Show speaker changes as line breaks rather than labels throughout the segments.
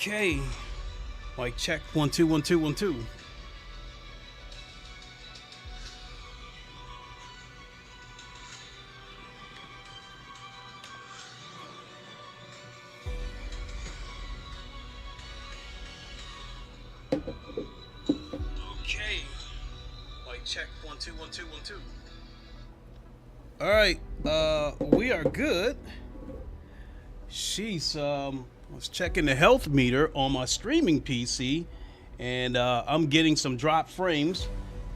Okay, mic check 1 2 1 2 1 2. Okay, mic check 1 2 1 2 1 2. All right, we are good. She's was checking the health meter on my streaming PC, and I'm getting some drop frames,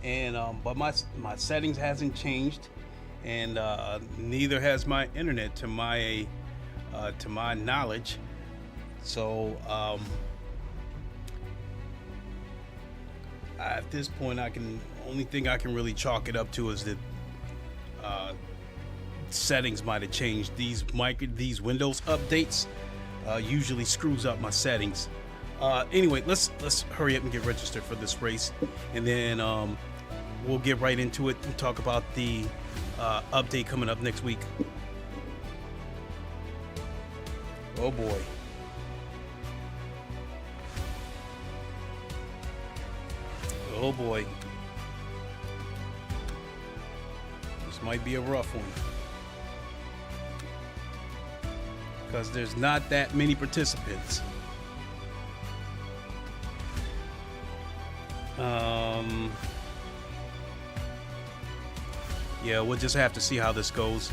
and but my settings hasn't changed, and neither has my internet to my knowledge. So at this point, only thing I can really chalk it up to is that settings might have changed. These Windows updates usually screws up my settings. Anyway, let's hurry up and get registered for this race, and then we'll get right into it and talk about the update coming up next week. Oh boy. Oh boy. This might be a rough one, because there's not that many participants. Yeah, we'll just have to see how this goes.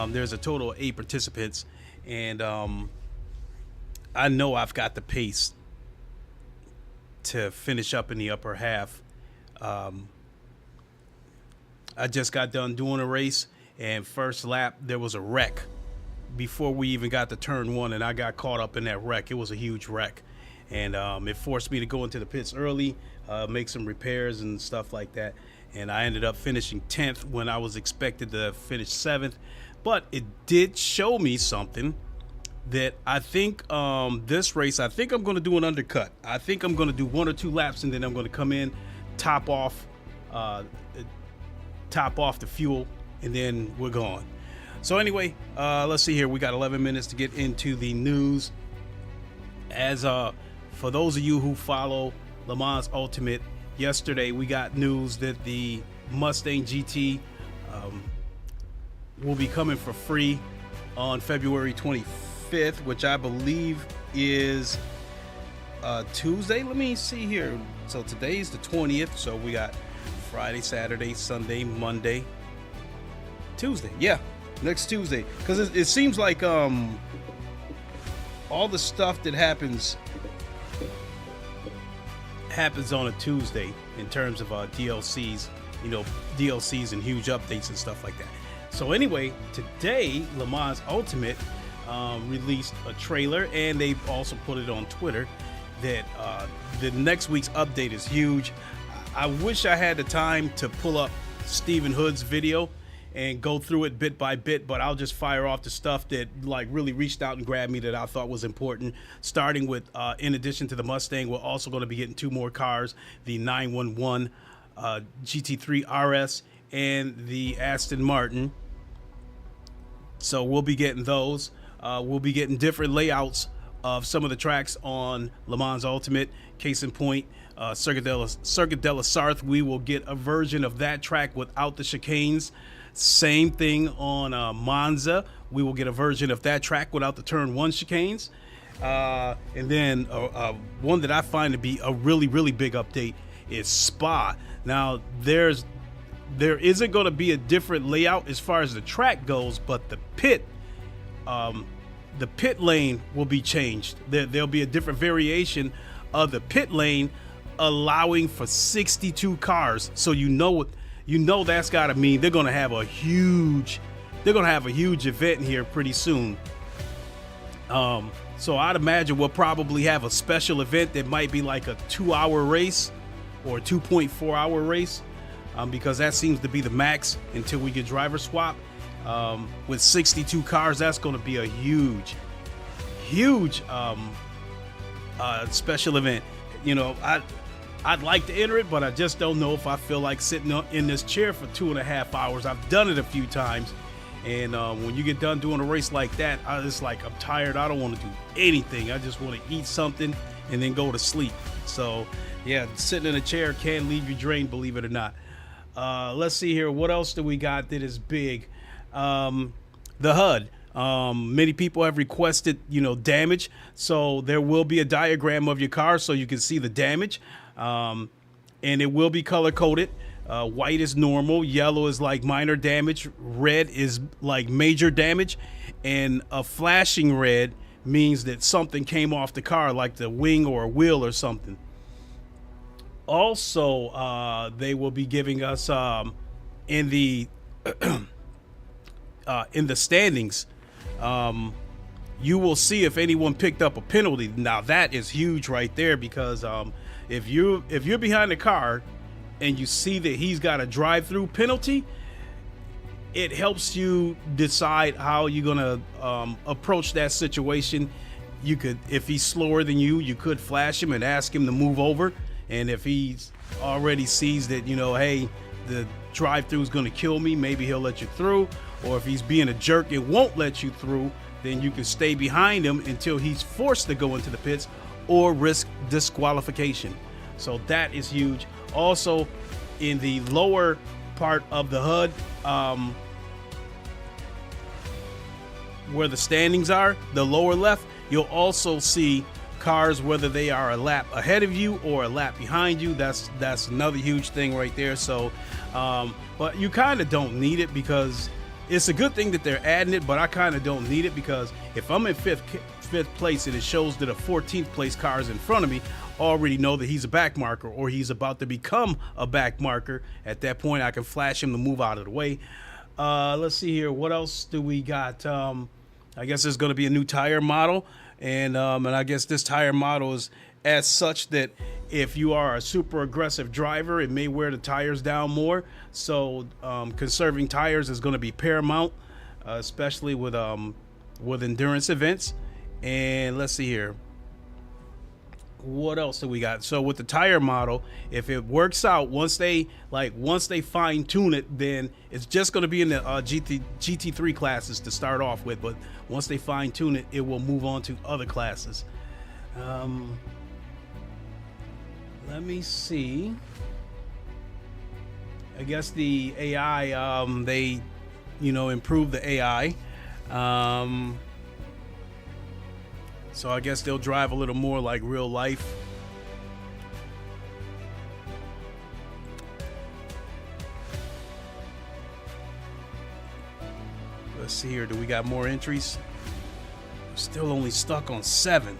There's a total of 8 participants, and I know I've got the pace to finish up in the upper half. I just got done doing a race, and first lap there was a wreck before we even got to turn 1, and I got caught up in that wreck. It was a huge wreck, and it forced me to go into the pits early, make some repairs and stuff like that, and I ended up finishing 10th when I was expected to finish 7th. But it did show me something, that I think this race, I think I'm going to do an undercut. I think I'm going to do 1 or 2 laps, and then I'm going to come in, top off the fuel, and then we're gone. So anyway, let's see here. We got 11 minutes to get into the news. As for those of you who follow LeMans Ultimate, yesterday we got news that the Mustang GT will be coming for free on February 25th, which I believe is Tuesday. Let me see here. So today's the 20th, so we got Friday, Saturday, Sunday, Monday, Tuesday. Yeah, next Tuesday, because it seems like all the stuff that happens on a Tuesday in terms of DLCs, DLCs and huge updates and stuff like that. So anyway, today LeMans Ultimate released a trailer, and they also put it on Twitter that the next week's update is huge. I wish I had the time to pull up Stephen Hood's video and go through it bit by bit, but I'll just fire off the stuff that really reached out and grabbed me that I thought was important. Starting with, in addition to the Mustang, we're also going to be getting 2 more cars, the 911 GT3 RS and the Aston Martin. So we'll be getting those. We'll be getting different layouts of some of the tracks on LeMans Ultimate. Case in point, Circuit de la Sarthe, we will get a version of that track without the chicanes. Same thing on Monza. We will get a version of that track without the turn 1 chicanes. And then one that I find to be a really, really big update is Spa. Now, there isn't going to be a different layout as far as the track goes, but the pit lane will be changed. There'll be a different variation of the pit lane, allowing for 62 cars. So that's got to mean they're going to have a huge event here pretty soon. So I'd imagine we'll probably have a special event that might be like a 2-hour race or a 2.4-hour race, because that seems to be the max until we get driver swap. With 62 cars, that's going to be a huge special event. I'd like to enter it, but I just don't know if I feel like sitting in this chair for 2.5 hours. I've done it a few times, And when you get done doing a race like that, it's like I'm tired. I don't want to do anything. I just want to eat something and then go to sleep. So yeah, sitting in a chair can leave you drained, believe it or not. Let's see here. What else do we got that is big? The HUD. Many people have requested, damage. So there will be a diagram of your car so you can see the damage. And it will be color coded. White is normal, yellow is like minor damage, red is like major damage, and a flashing red means that something came off the car, like the wing or a wheel or something. Also, they will be giving us in the standings. You will see if anyone picked up a penalty. Now that is huge right there, because if you're behind the car and you see that he's got a drive-through penalty, it helps you decide how you're gonna approach that situation. You could, if he's slower than you could flash him and ask him to move over. And if he's already sees that, hey, the drive-through is gonna kill me, maybe he'll let you through. Or if he's being a jerk and won't let you through, then you can stay behind him until he's forced to go into the pits or risk disqualification. So that is huge. Also, in the lower part of the HUD, where the standings are, the lower left, you'll also see cars, whether they are a lap ahead of you or a lap behind you. That's another huge thing right there. So, but you kind of don't need it, because it's a good thing that they're adding it, but I kind of don't need it, because if I'm in fifth place and it shows that a 14th place car is in front of me, I already know that he's a back marker or he's about to become a back marker. At that point, I can flash him to move out of the way. Let's see here. What else do we got? I guess there's going to be a new tire model, and I guess this tire model is as such that if you are a super aggressive driver, it may wear the tires down more. So conserving tires is going to be paramount, especially with endurance events. And let's see here. What else do we got? So with the tire model, if it works out, once they fine tune it, then it's just going to be in the GT3 classes to start off with. But once they fine tune it, it will move on to other classes. Let me see. I guess the AI, they, improved the AI. So I guess they'll drive a little more like real life. Let's see here. Do we got more entries? We're still only stuck on 7.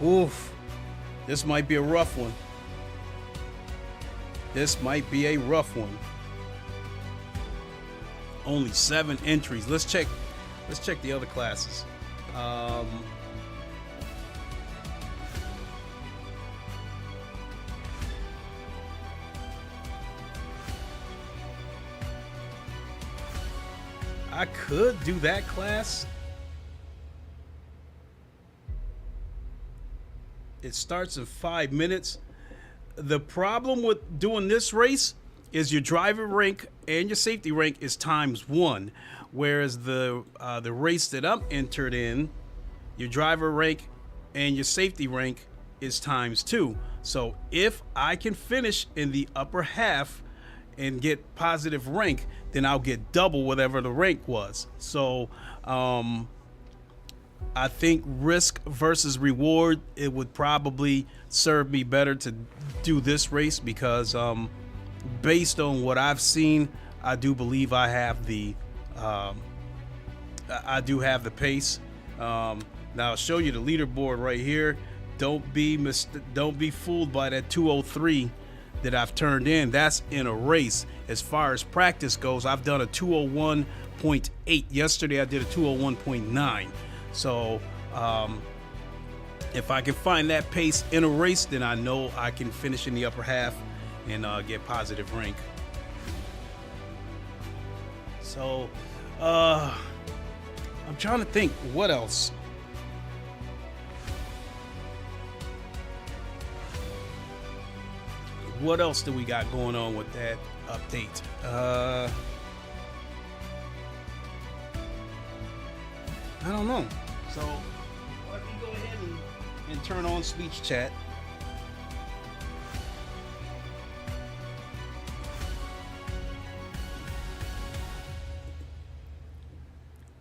Oof. This might be a rough one. This might be a rough one. Only 7 entries. Let's check the other classes. I could do that class. It starts in 5 minutes. The problem with doing this race is your driver rank and your safety rank is ×1, whereas the race that I'm entered in, your driver rank and your safety rank is ×2. So if I can finish in the upper half and get positive rank, then I'll get double whatever the rank was. So I think risk versus reward, it would probably serve me better to do this race, because based on what I've seen, I do believe I have the pace. Now I'll show you the leaderboard right here. Don't be fooled by that 203 that I've turned in. That's in a race. As far as practice goes, I've done a 201.8. Yesterday I did a 201.9. So if I can find that pace in a race, then I know I can finish in the upper half and get positive rank. So I'm trying to think what else. what else do we got going on with that update? I don't know. So let me go ahead and turn on speech chat.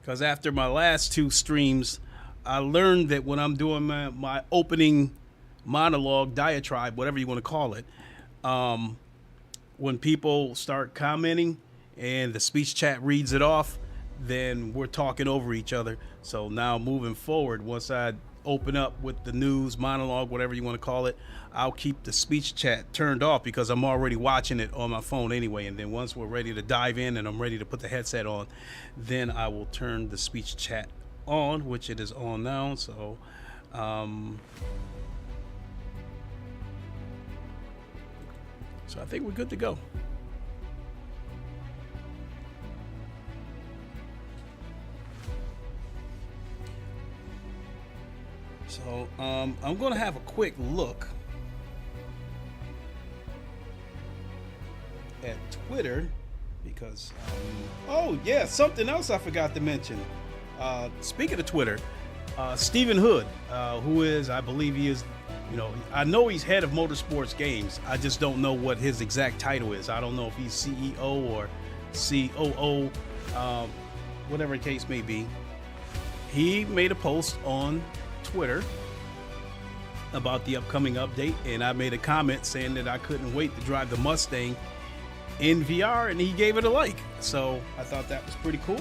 Because after my last two streams, I learned that when I'm doing my opening monologue, diatribe, whatever you want to call it, when people start commenting and the speech chat reads it off, then we're talking over each other. So now moving forward, once I open up with the news, monologue, whatever you want to call it, I'll keep the speech chat turned off because I'm already watching it on my phone anyway. And then once we're ready to dive in and I'm ready to put the headset on, then I will turn the speech chat on, which it is on now. So so I think we're good to go. So I'm going to have a quick look at Twitter because, oh yeah, something else I forgot to mention. Speaking of Twitter, Stephen Hood, who is, I believe he is, you know, I know he's head of Motorsports Games. I just don't know what his exact title is. I don't know if he's CEO or COO, whatever the case may be. He made a post on Twitter about the upcoming update, and I made a comment saying that I couldn't wait to drive the Mustang in VR, and he gave it a like. So I thought that was pretty cool.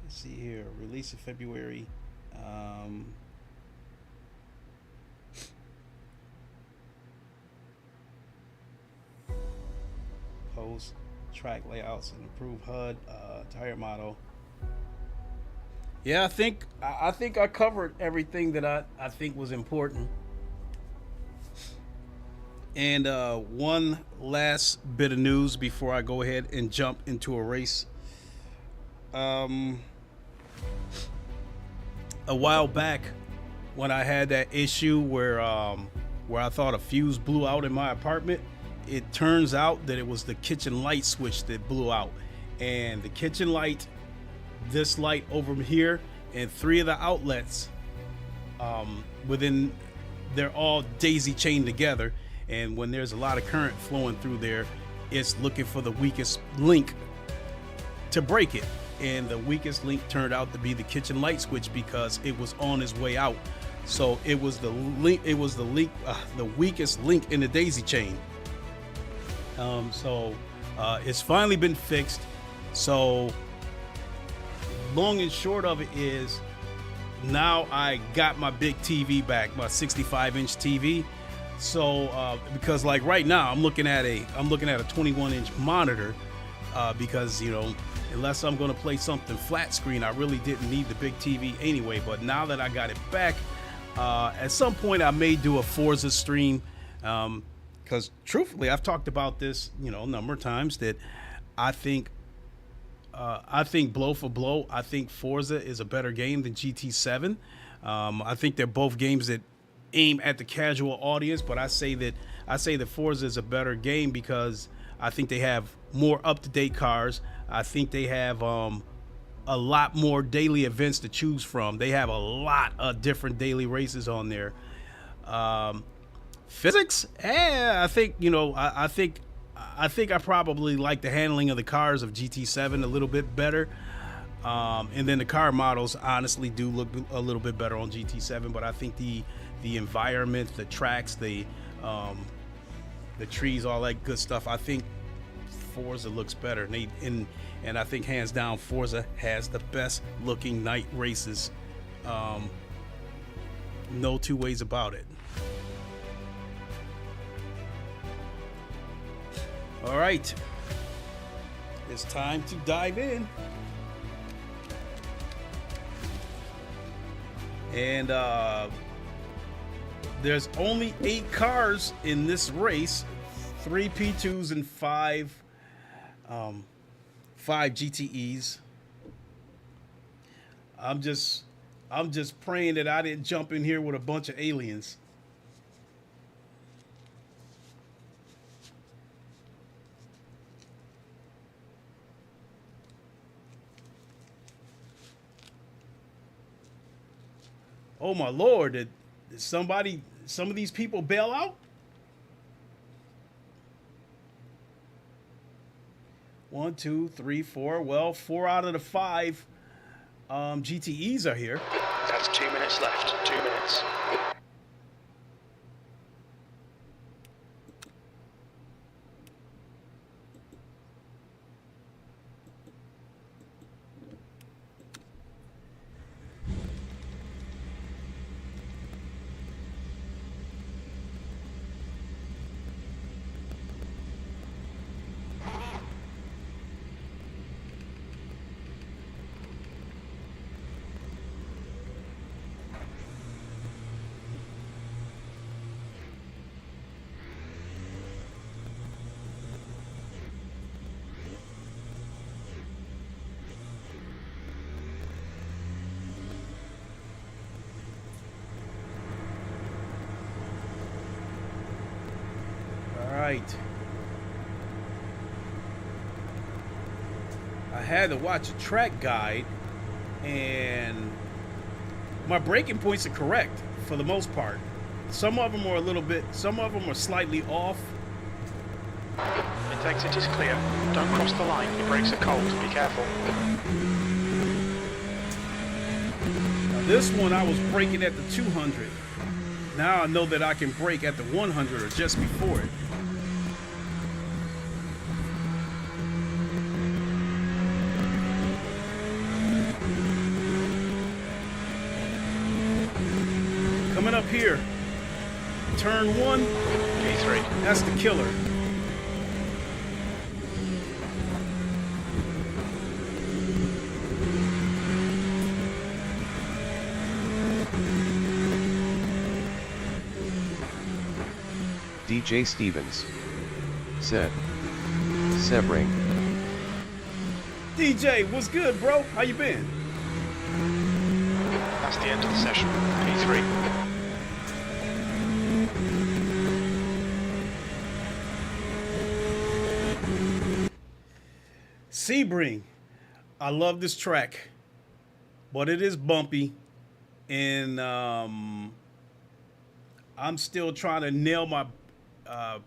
Let's see here, release in February. Post track layouts and improved HUD, tire model. Yeah, I think I covered everything that I think was important. And one last bit of news before I go ahead and jump into a race. A while back, when I had that issue where I thought a fuse blew out in my apartment, it turns out that it was the kitchen light switch that blew out. And the kitchen light, this light over here, and 3 of the outlets they're all daisy chained together. And when there's a lot of current flowing through there, it's looking for the weakest link to break it. And the weakest link turned out to be the kitchen light switch because it was on its way out. So it was the weakest link in the daisy chain. It's finally been fixed. So long and short of it is, now I got my big TV back, my 65-inch TV. So because like right now I'm looking at a 21-inch monitor because, you know, unless I'm going to play something flat screen, I really didn't need the big TV anyway. But now that I got it back, at some point I may do a Forza stream, because truthfully, I've talked about this, you know, a number of times, that I think blow for blow, I think Forza is a better game than GT7. I think they're both games that aim at the casual audience, but I say that Forza is a better game because I think they have more up-to-date cars. I think they have a lot more daily events to choose from. They have a lot of different daily races on there. Physics, I think, you know, I think I probably like the handling of the cars of GT7 a little bit better. And then the car models honestly do look a little bit better on GT7, but I think the environment, the tracks, the trees, all that good stuff, I think Forza looks better. And I think hands down Forza has the best looking night races. No two ways about it. All right, it's time to dive in. And there's only 8 cars in this race, 3 P2s and 5 GTEs. I'm just praying that I didn't jump in here with a bunch of aliens. Oh my Lord, did some of these people bail out? 1, 2, 3, 4. Well, 4 out of the 5 GTEs are here.
That's 2 minutes left. 2 minutes.
Right. I had to watch a track guide, and my braking points are correct for the most part. Some of them are some of them are slightly off.
It exit is clear. Don't cross the line. Your brakes are cold. Be careful.
Now this one I was braking at the 200. Now I know that I can brake at the 100 or just before it. Coming up here, turn 1,
P3.
that's the killer.
DJ Stevens said, Sebring.
DJ, what's good, bro? How you been?
That's the end of the session. P3.
Sebring, I love this track, but it is bumpy, and I'm still trying to nail my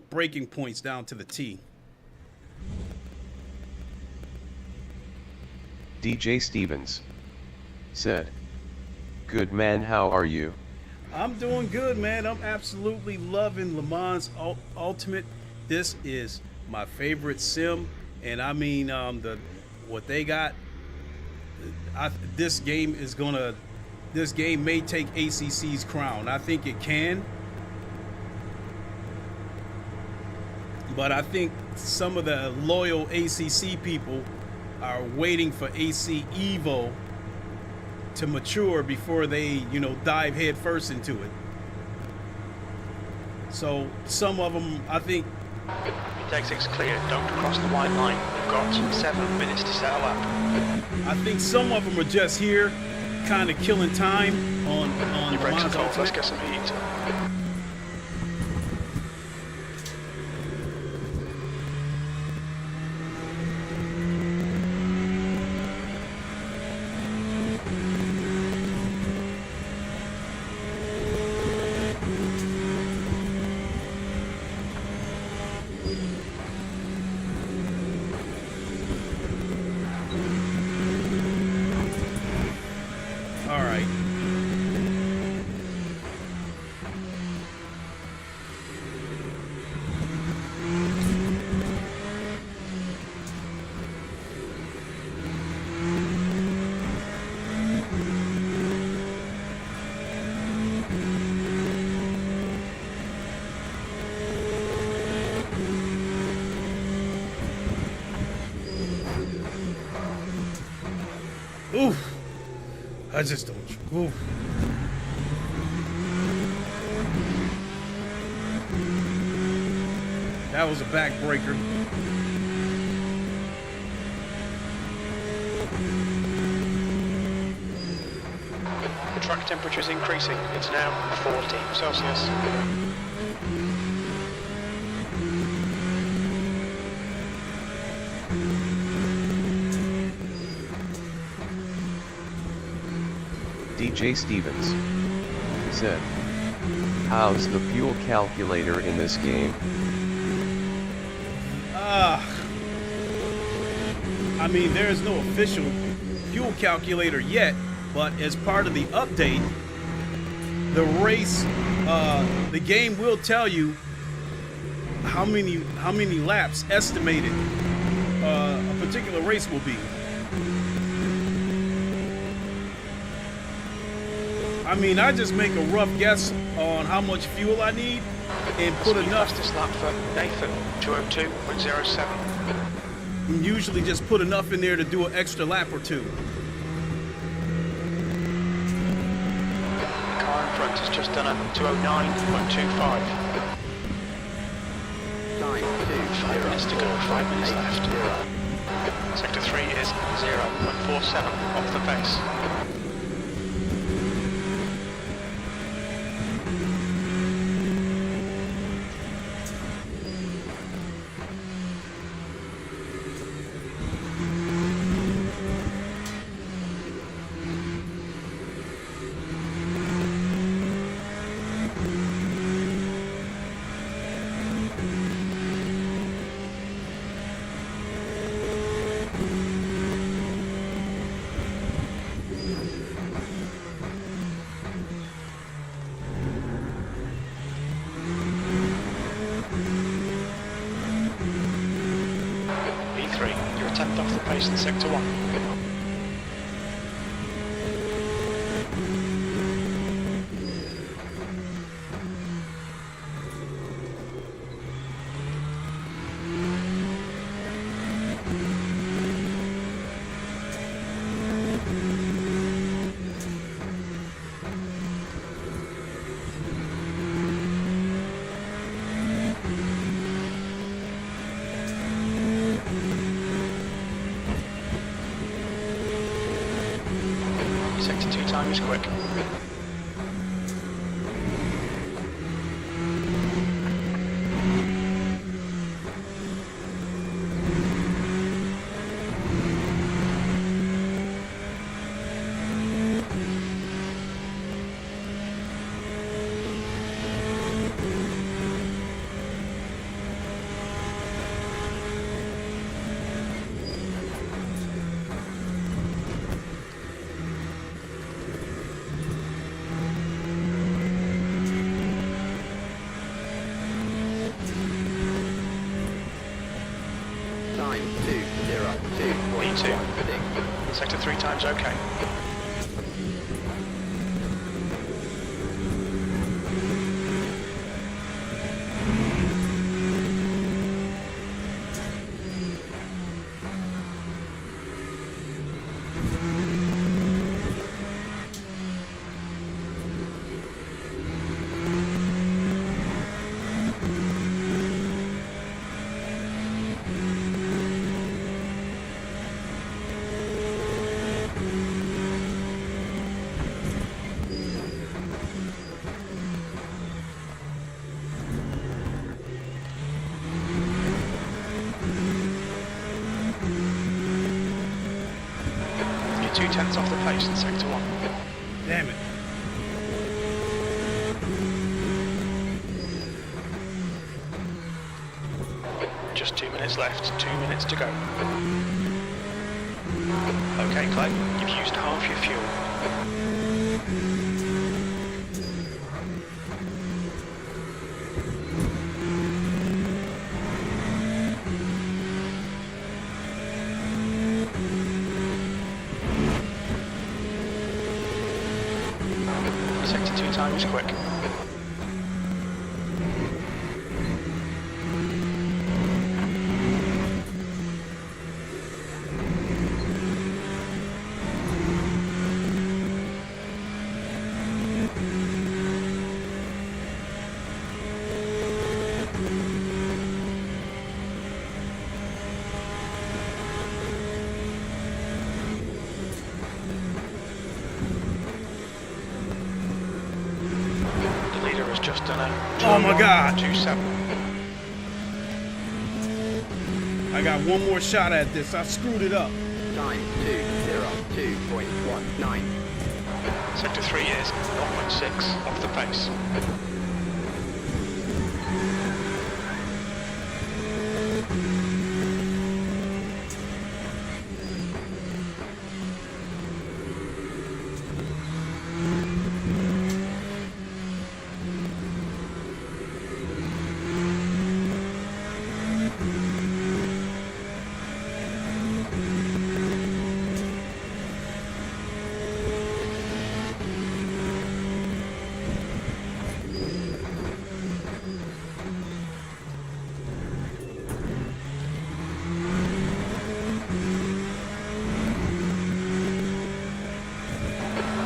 braking points down to the T.
DJ Stevens said, good man, how are you?
I'm doing good, man. I'm absolutely loving LeMans Ultimate. This is my favorite sim. And I mean, what they got, this game may take ACC's crown. I think it can. But I think some of the loyal ACC people are waiting for AC EVO to mature before they, dive head first into it. So some of them, I think,
Exit's clear. Don't cross the white line. You've got 7 minutes to settle up.
I think some of them are just here, kind of killing time on
Your brakes are
LeMans
cold.
Ultimate.
Let's get some heat.
All right. Oof. I just don't. Oof. That was a backbreaker.
The track temperature is increasing. It's now 40 Celsius.
DJ Stevens said, "How's the fuel calculator in this game?"
I mean, there is no official fuel calculator yet, but as part of the update, the race, the game will tell you how many laps estimated a particular race will be. I mean, I just make a rough guess on how much fuel I need and put enough.
Fastest lap for Nathan, 2:02.07.
And usually just put enough in there to do an extra lap or two.
The car in front has just done a 2:09.25. 5 minutes to go, 5 minutes left. Sector 3 is 0.47 off the pace. You're a tenth off the pace in Sector 1. Sector 2 time is quick. Sector 3 time's okay. You're 2/10 off the pace in Sector 1.
Damn it.
Just 2 minutes left, 2 minutes to go. Okay, Clay, you've used half your fuel. Sector 2 time is quick. just done a
Oh my God.
27.
I got one more shot at this. I screwed it up.
Time 202.19.
Sector 3 is 0.6 off the pace.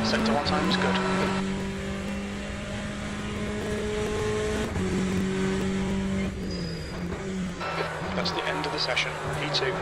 Sector 1 time is good. That's the end of the session. P2.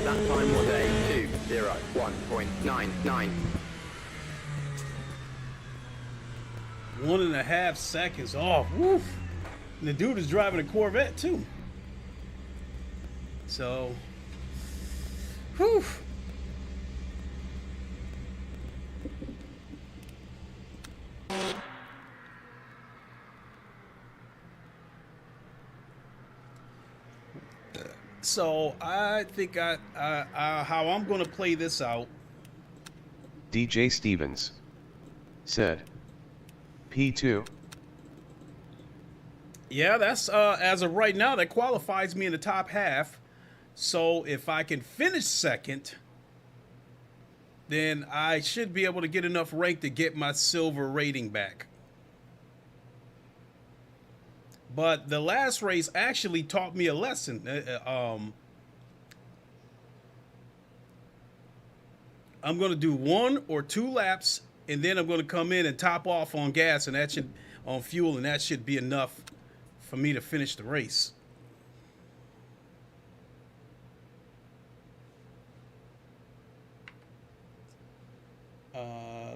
That time was a 201.99.
1.5 seconds off. Woof. And the dude is driving a Corvette too. So, whew. So I think how I'm going to play this out.
DJ Stevens said, P2.
Yeah, that's as of right now, that qualifies me in the top half. So if I can finish second, then I should be able to get enough rank to get my silver rating back. But the last race actually taught me a lesson. I'm going to do 1 or 2 laps, and then I'm going to come in and top off on gas, and that should on fuel, and that should be enough for me to finish the race.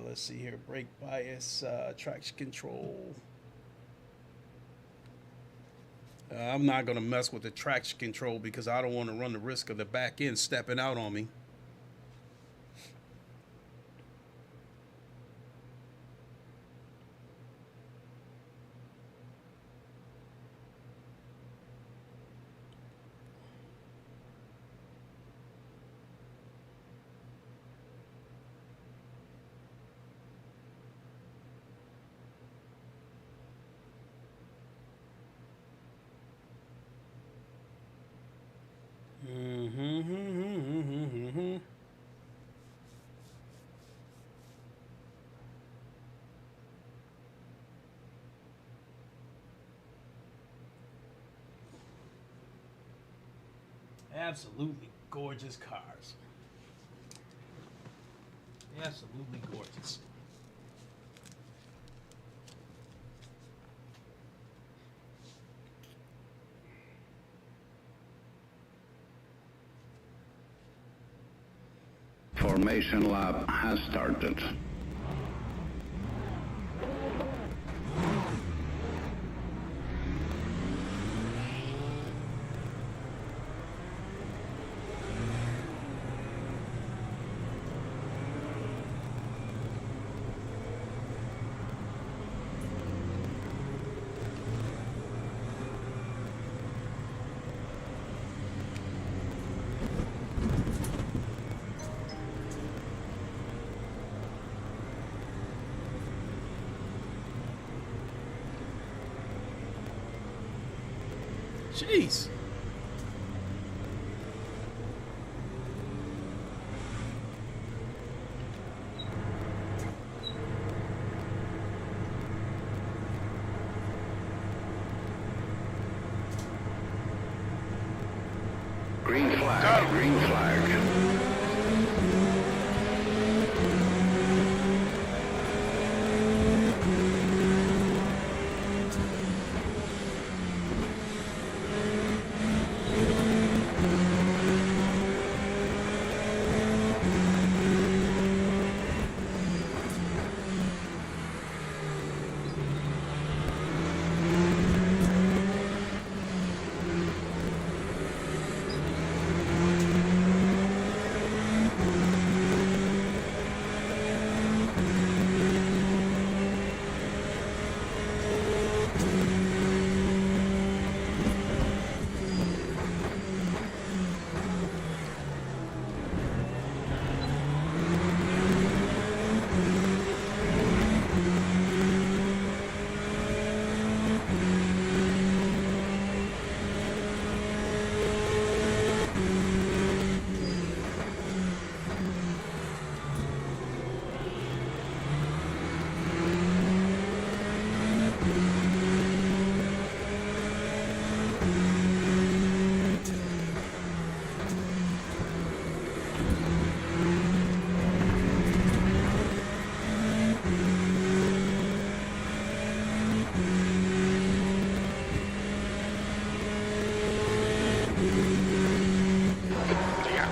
Let's see here. Brake bias, traction control. I'm not going to mess with the traction control because I don't want to run the risk of the back end stepping out on me. Absolutely gorgeous cars. Absolutely gorgeous.
Formation lab has started.
Jeez.
Green flag, green flag.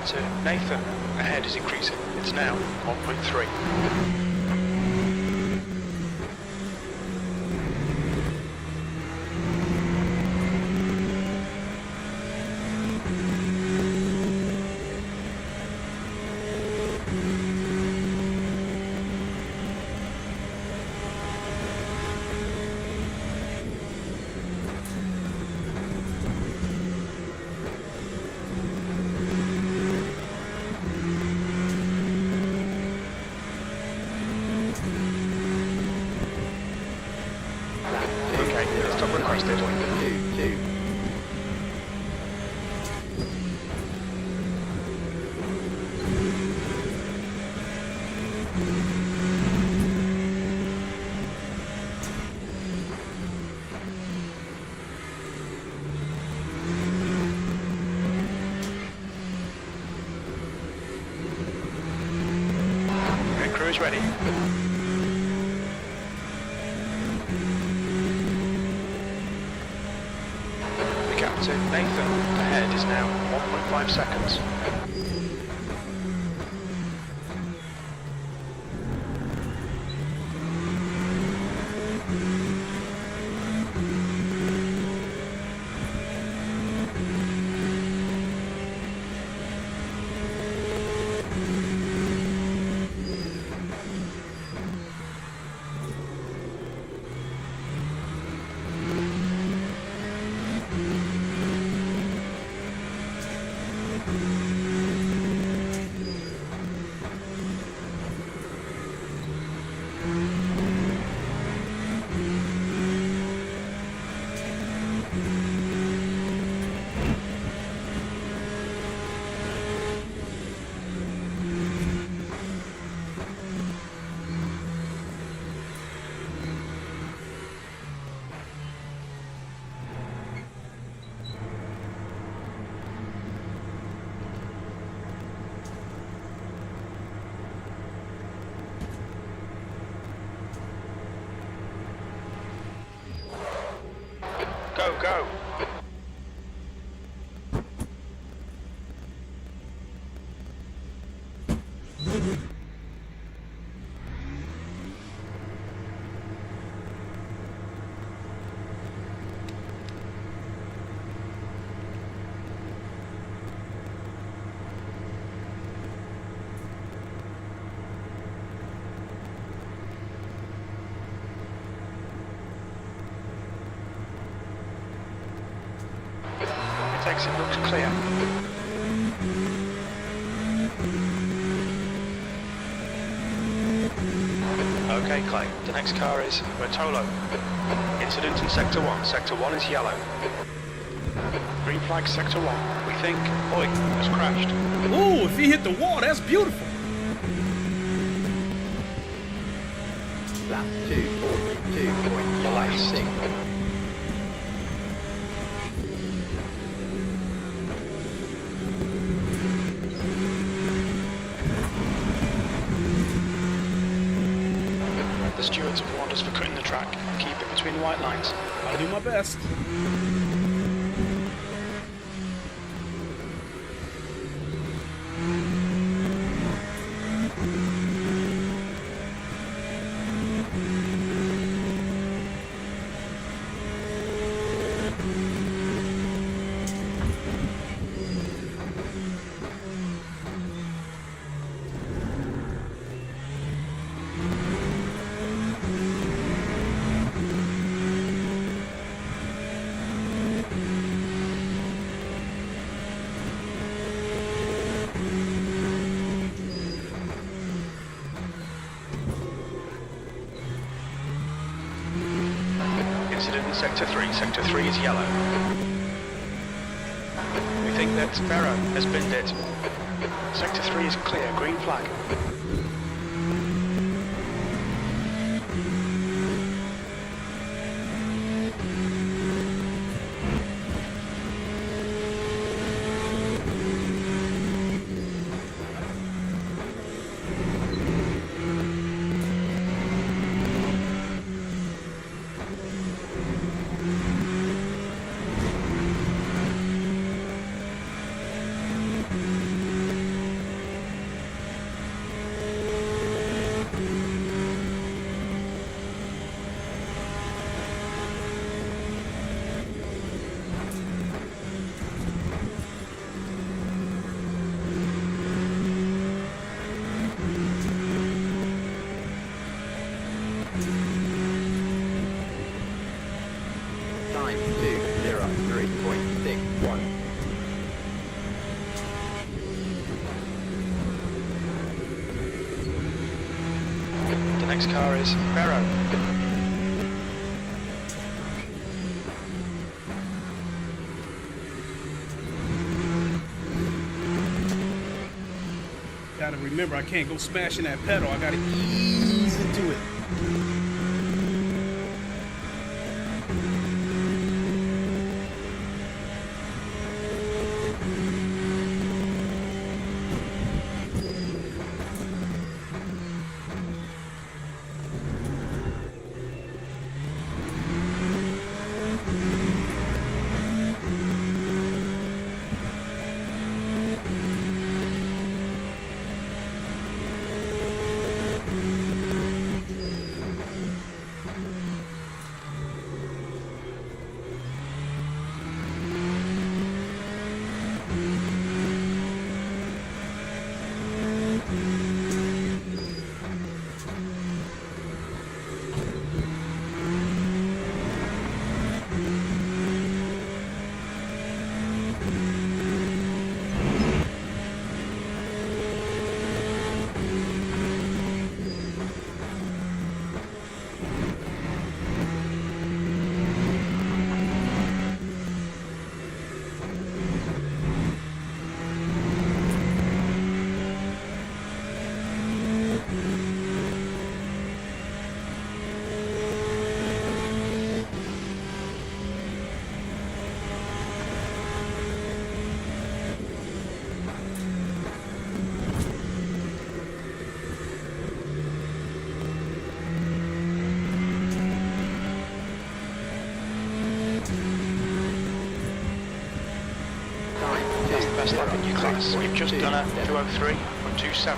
To Nathan, ahead is increasing. It's now 1.3. Stop requested.
2.
Okay, crew is ready. To Nathan, ahead is now 1.5 seconds. Go, go! Exit looks clear. Okay, Clay. The next car is Bertolo. Incident in Sector 1. Sector 1 is yellow. Green flag sector 1. We think Oi has crashed.
Ooh, if he hit the wall, that's beautiful.
Lap 242.56.
The stewards have warned us for cutting the track. Keep it between the white lines.
I'll do my best.
Incident in Sector 3. Sector 3 is yellow. We think that Vero has binned it. Sector 3 is clear. Green flag.
Time 2:03.61.
The next car is Vero.
Gotta remember, I can't go smashing that pedal. I gotta ease into it.
That's the best lap in your class. You've just done a 2:03.27.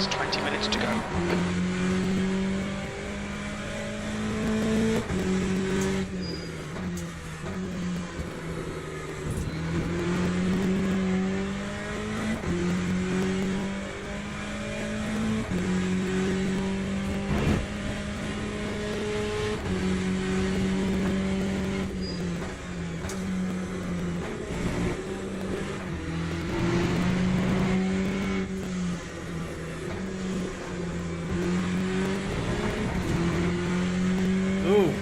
has 20 minutes to go.
Ooh.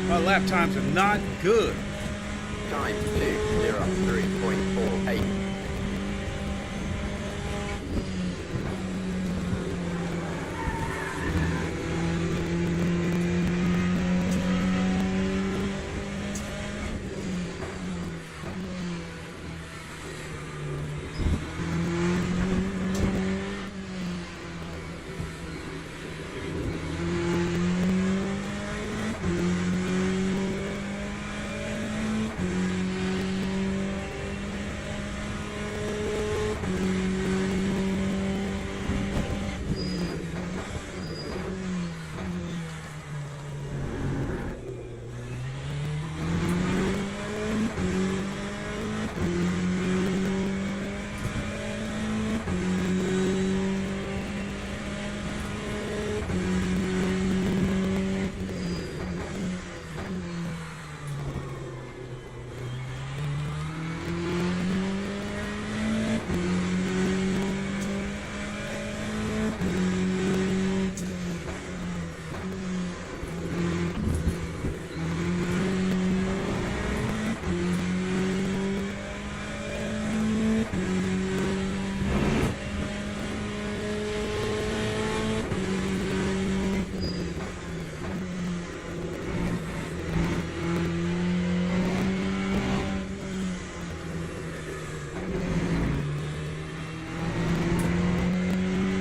My lap times are not good.
Time 2:03.48.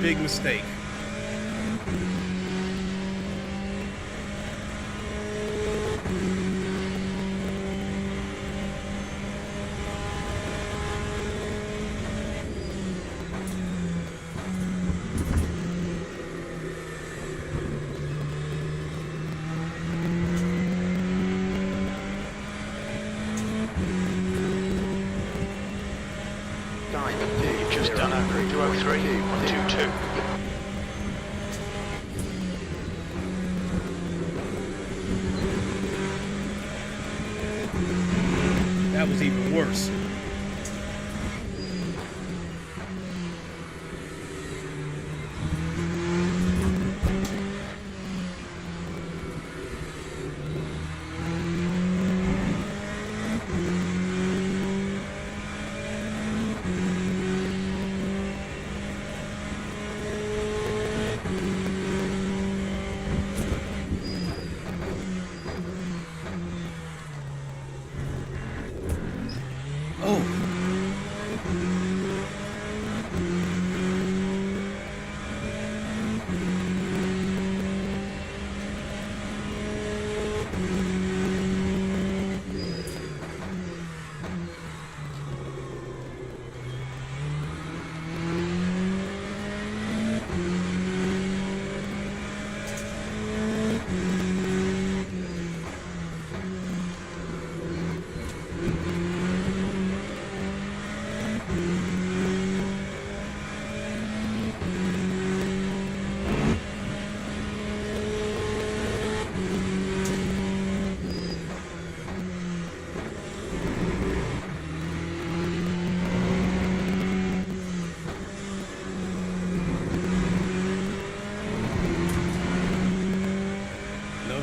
Big mistake.
Time
You've just done a 203.22.
That was even worse. Oh.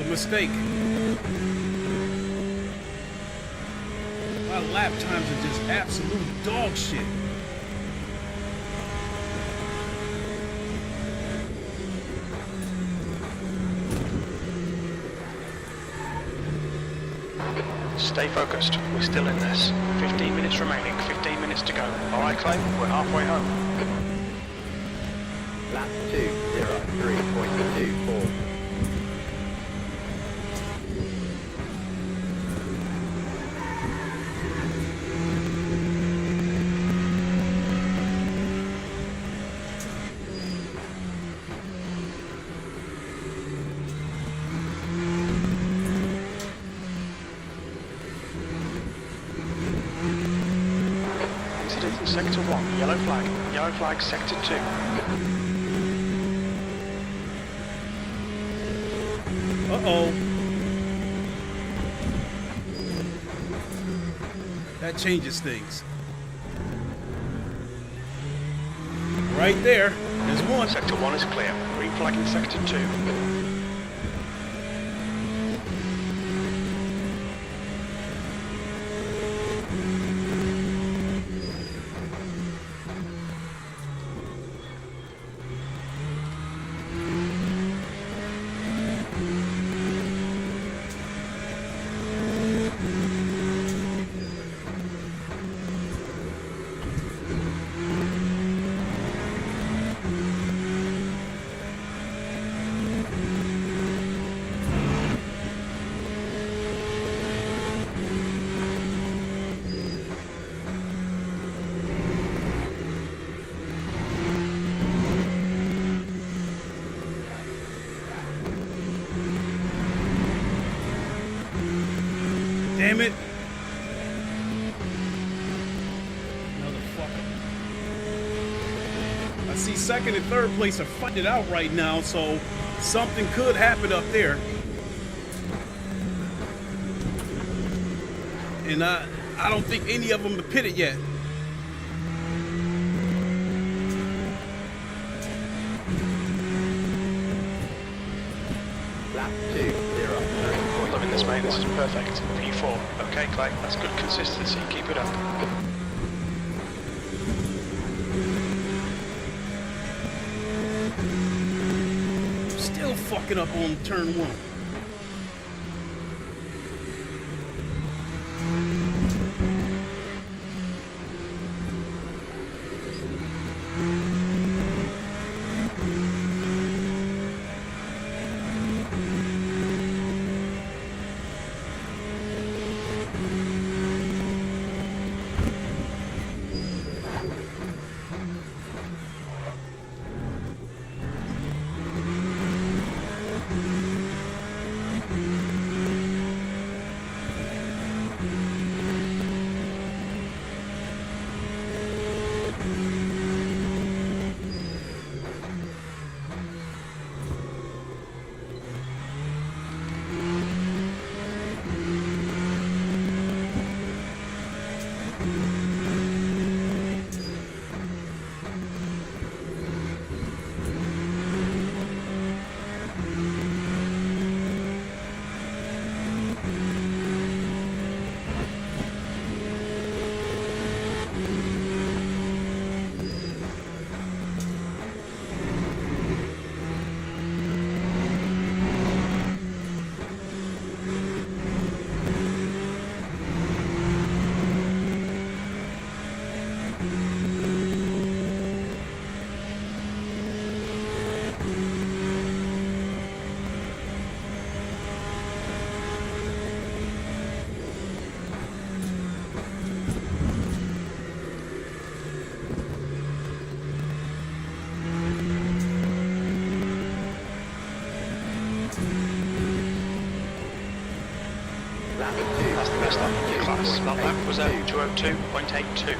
Mistake. My lap times are just absolute dog shit.
stay focused. We're still in this. 15 minutes remaining, 15 minutes to go. Alright, Clay, we're halfway home.
Lap 203.24.
Sector 1, yellow flag, sector 2.
Uh-oh. That changes things. Right there, there's one.
Sector 1 is clear, green flag in sector 2.
Damn it. Motherfucker. I see second and third place are fighting it out right now, so something could happen up there. And I don't think any of them have pitted yet.
Lap 203.24.
Loving this, mate. This is perfect. P4. Okay, Clay. That's good consistency. Keep it up.
Still fucking up on turn 1.
That's the best lap in your class. That lap was at 202.82.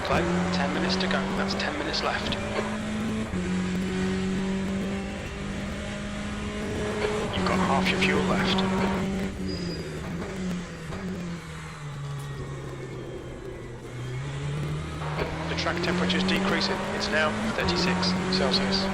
replay. 10 minutes to go. That's 10 minutes left. You've got half your fuel left. The track temperature is decreasing. It's now 36 Celsius.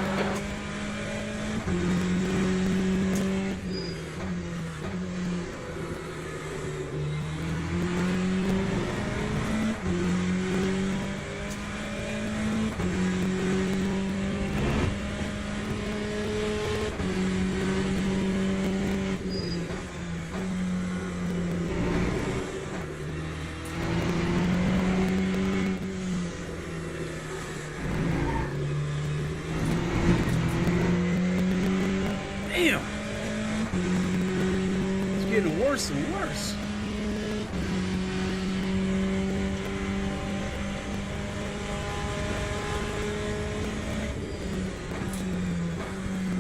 Damn! It's getting worse and worse.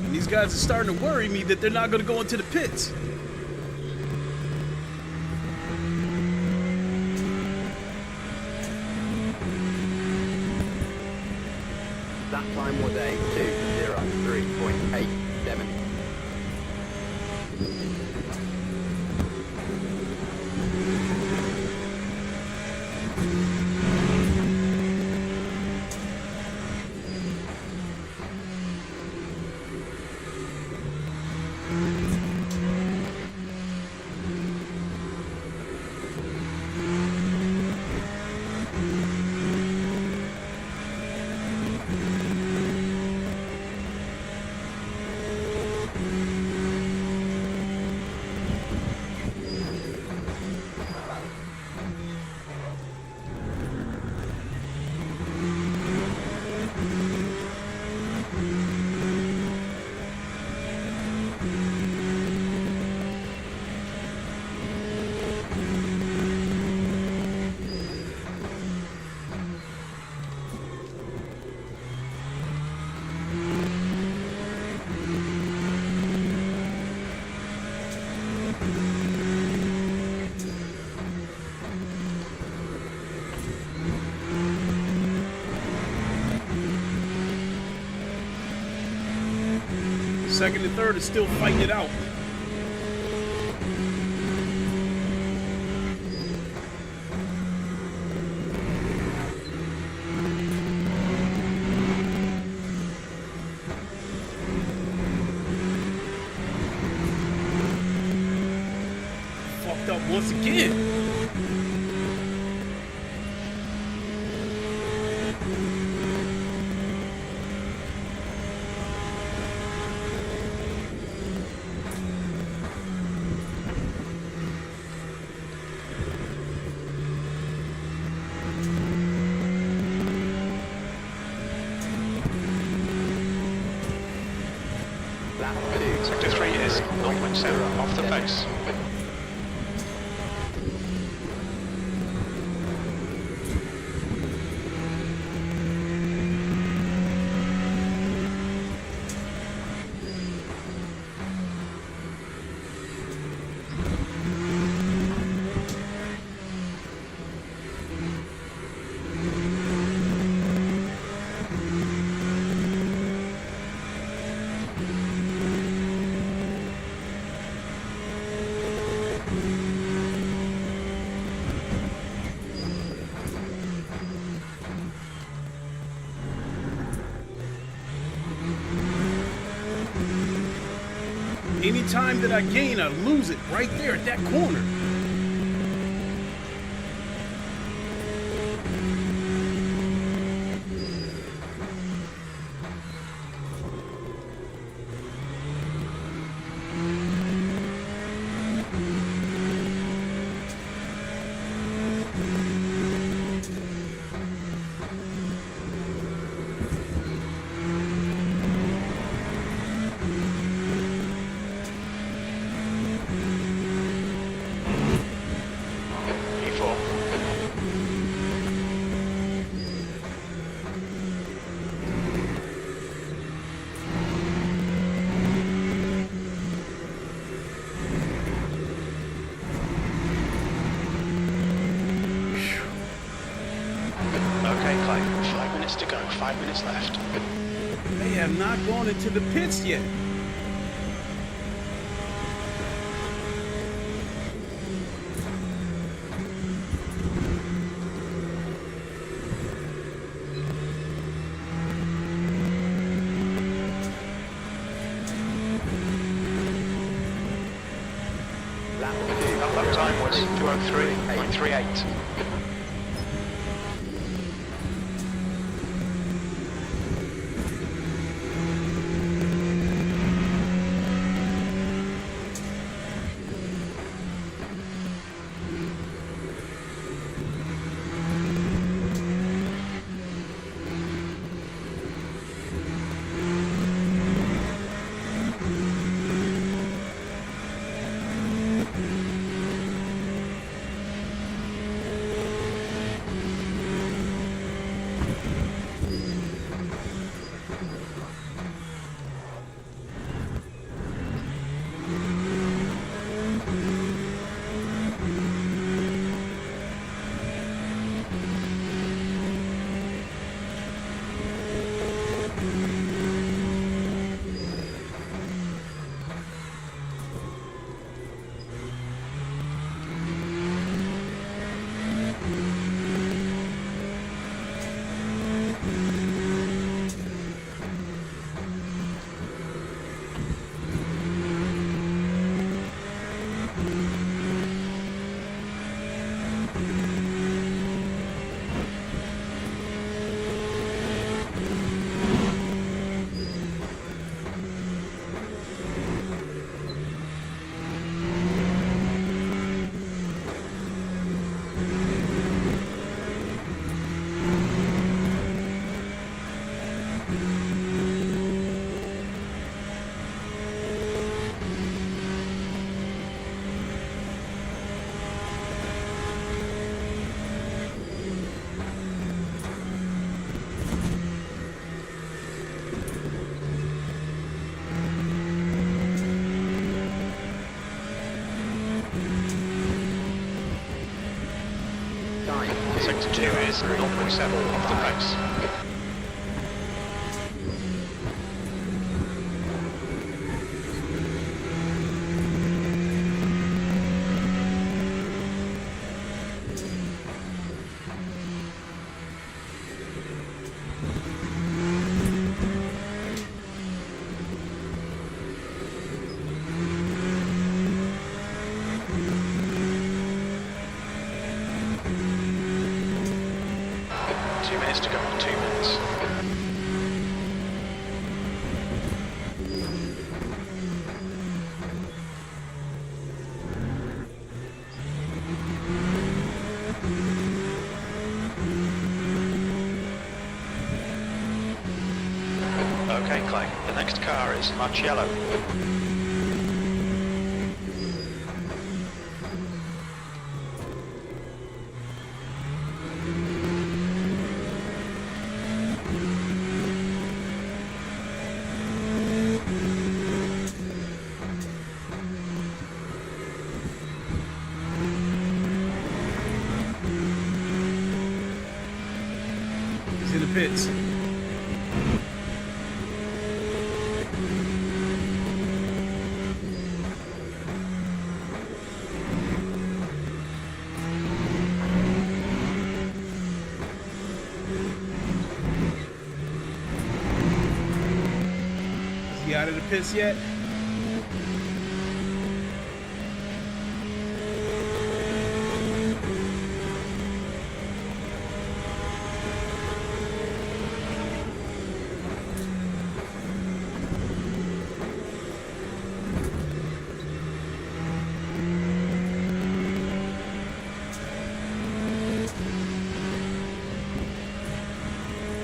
And these guys are starting to worry me that they're not going to go into the pits.
That time was a 2:03.87.
Second and third is still fighting it out. Fucked up once again.
Sector 3 is 0.7 off the base.
Any time that I gain, I lose it right there at that corner.
5 minutes left.
They have not gone into the pits yet.
Lap time was 2:03.38. Sector 2 is 0.7 off the pace. To go on 2 minutes. Okay, Clay, the next car is much yellow.
He's in the pits. Is he out of the pits yet?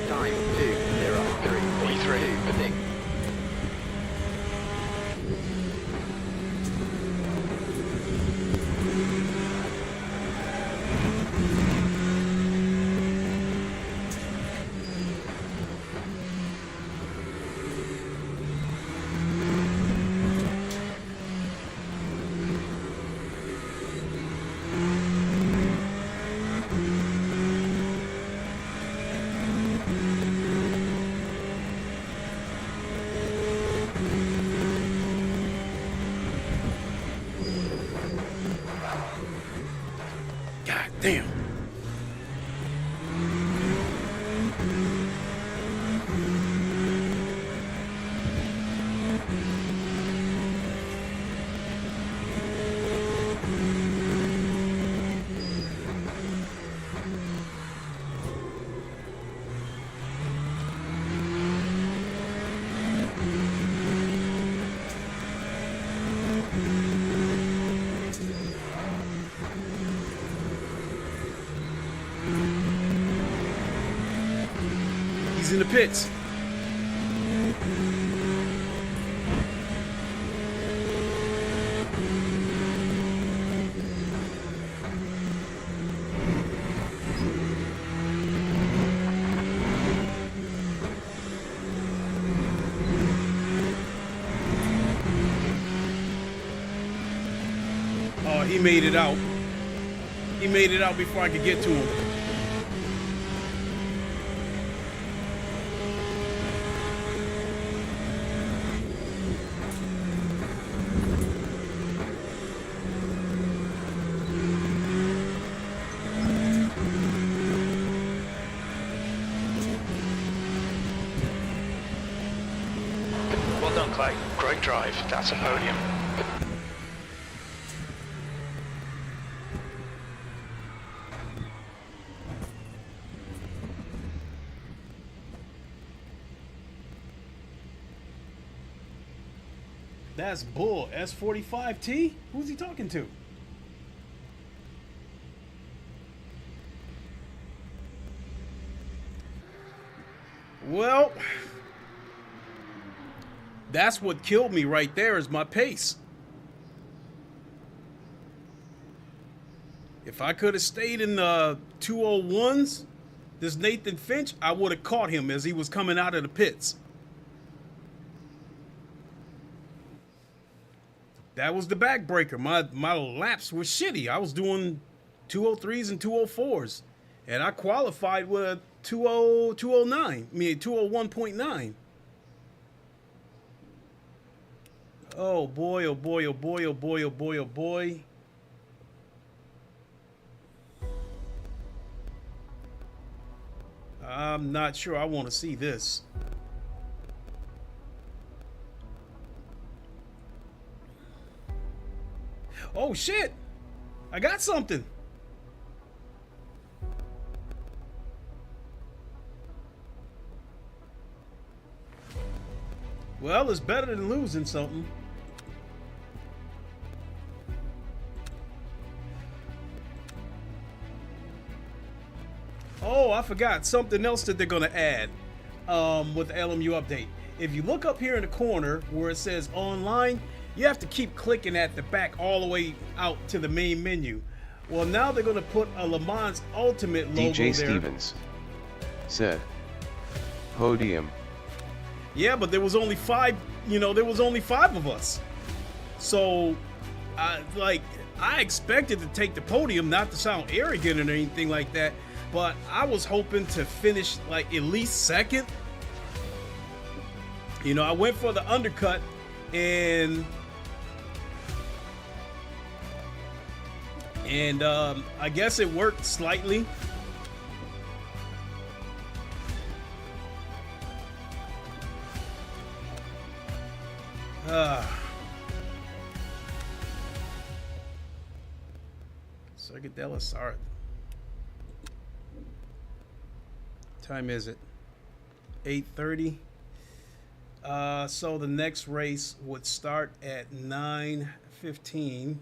Time 2:03.6.
Damn. He's in the pits. Oh, he made it out. He made it out before I could get to him.
Well done, Clay. Great drive. That's a podium.
That's bull. S45T? Who's he talking to? Well, that's what killed me right there, is my pace. If I could have stayed in the 201s, this Nathan Finch, I would have caught him as he was coming out of the pits. That was the backbreaker. My laps were shitty. I was doing 203s and 204s. And I qualified with a 209. I mean, 201.9. Oh boy, oh boy, oh boy, oh boy, oh boy, oh boy. I'm not sure I want to see this. Oh shit! I got something. Well, it's better than losing something. Oh, I forgot something else that they're gonna add with the LMU update. If you look up here in the corner where it says online, you have to keep clicking at the back all the way out to the main menu. Well, now they're going to put a LeMans Ultimate logo
DJ
there.
Stevens said, podium.
Yeah, but there was only 5, you know, there was only 5 of us. So, I expected to take the podium, not to sound arrogant or anything like that, but I was hoping to finish like at least second. You know, I went for the undercut, and I guess it worked slightly. Circadella Sart. Time is it? 8:30. So the next race would start at 9:15.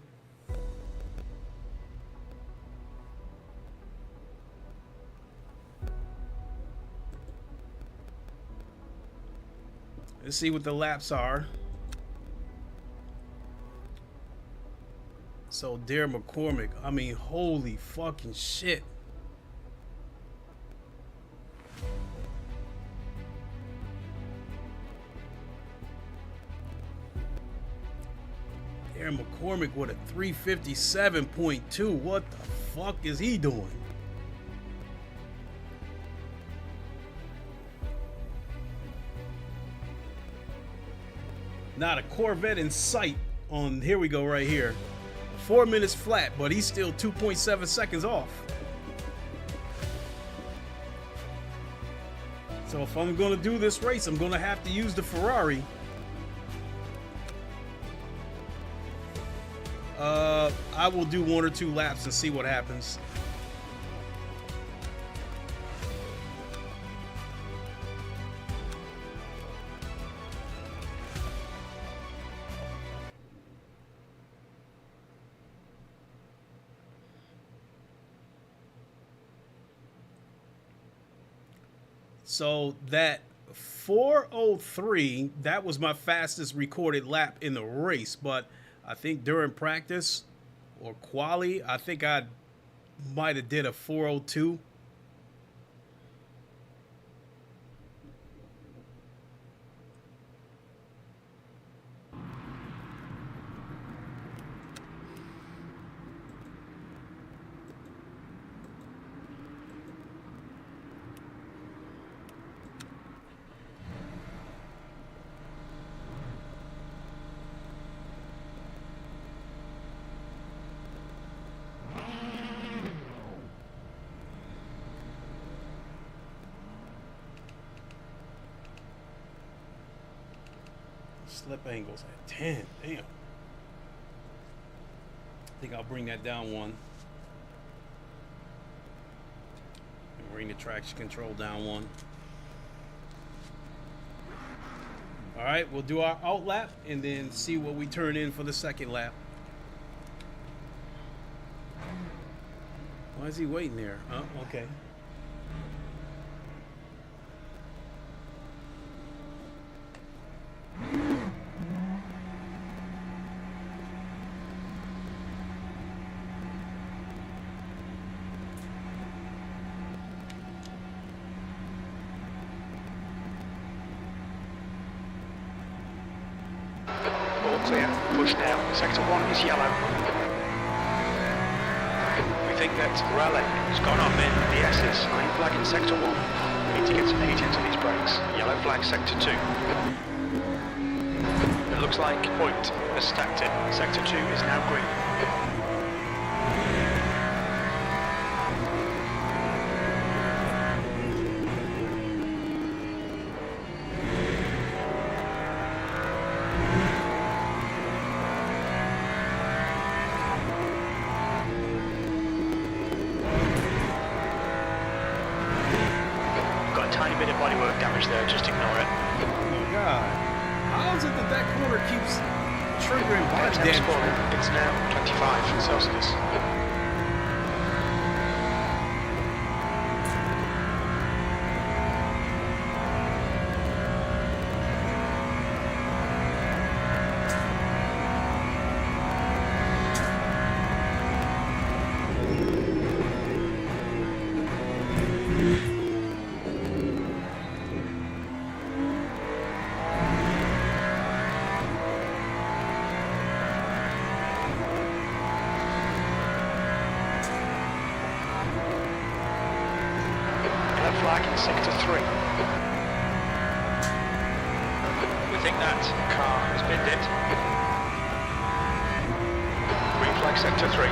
Let's see what the laps are. So Dare McCormick, I mean, holy fucking shit. Dare McCormick with a 357.2. What the fuck is he doing? Not a Corvette in sight on, here we go right here. 4 minutes flat, but he's still 2.7 seconds off. So if I'm gonna do this race, I'm gonna have to use the Ferrari. I will do 1 or 2 laps and see what happens. So that 4:03, that was my fastest recorded lap in the race, but I think during practice or quali, I think I might have did a 4:02. Slip angles at 10. Damn. I think I'll bring that down 1. And bring the traction control down 1. All right, we'll do our out lap and then see what we turn in for the second lap. Why is he waiting there? Oh, okay.
Clear. Push now. Sector 1 is yellow. We think that Raleigh has gone off in the S's. Green flag in Sector 1. We need to get some heat into these brakes. Yellow flag Sector 2. It looks like Point has stacked it. Sector 2 is now green. Tiny bit of bodywork damage there, just ignore it.
Oh my god. How is it that that corner keeps triggering body damage?
It's now 25 Celsius. Flag in Sector 3. We think that car has binned it. Green flag Sector 3.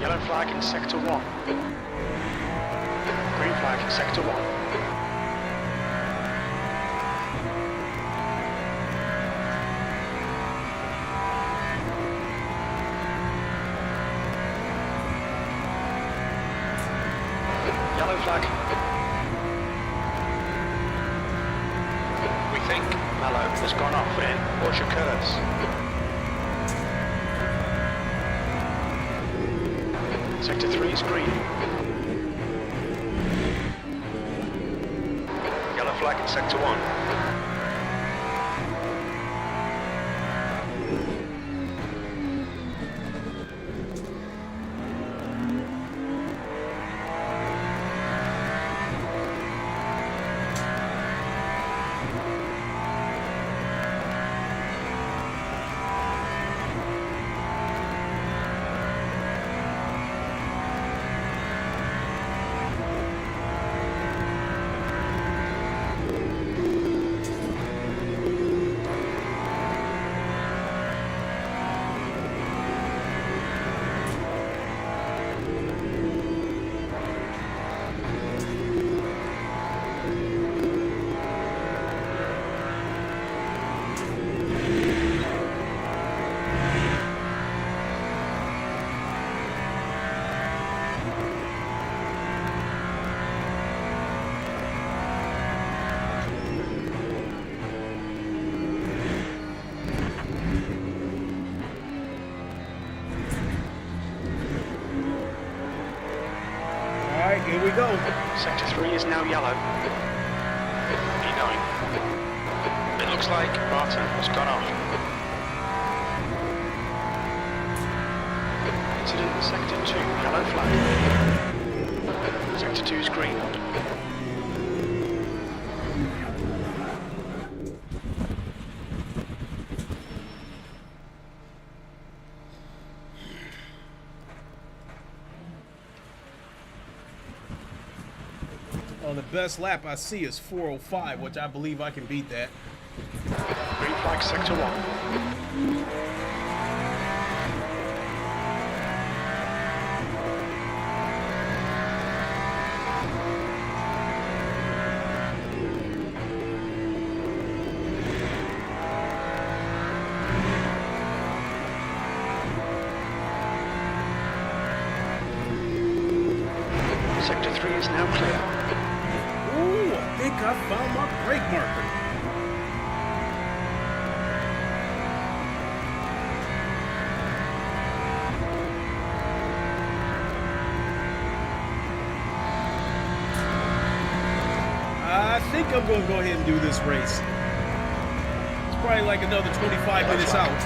Yellow flag in Sector 1. Green flag in Sector 1. Yellow flag. We think Mallow has gone off in Porsche curves. Sector 3 is green. Yellow flag in Sector 1.
right, here we go.
Sector 3 is now yellow. E9. It looks like Martin has gone off. Incident in Sector 2, yellow flag. Sector 2 is green.
The best lap I see is 4:05, which I believe I can beat that.
Green flag Sector 1. Sector 3 is now clear.
Ooh, I think I found my brake marker. I think I'm going to go ahead and do this race. It's probably like another 25 minutes out.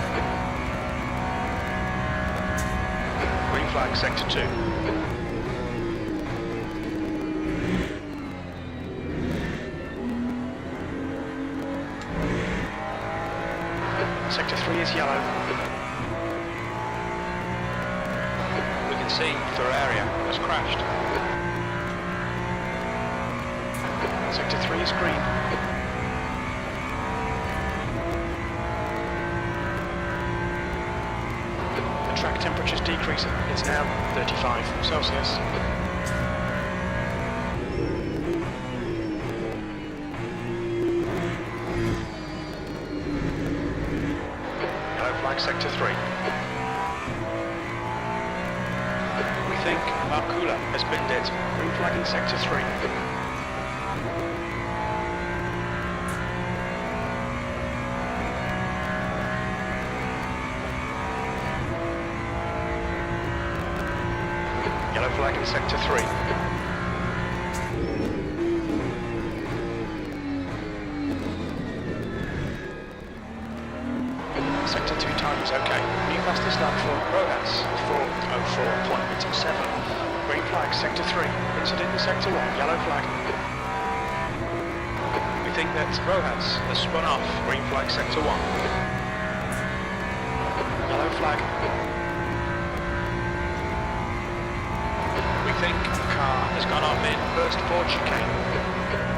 Green flag Sector 2. Sector 3 is yellow. We can see Ferraria has crashed. Sector 3 is green. The track temperature is decreasing. It's now 35 Celsius. Sector 3. We think Markula has binned it. Green flag in Sector 3. Yellow flag in Sector 3. Sector 2 time is okay. New fastest lap for Rojas, 4:04.7. Green flag, Sector 3. Incident in Sector 1, yellow flag. We think that Rojas has spun off. Green flag, Sector 1. Yellow flag. We think the car has gone off in first board chicane.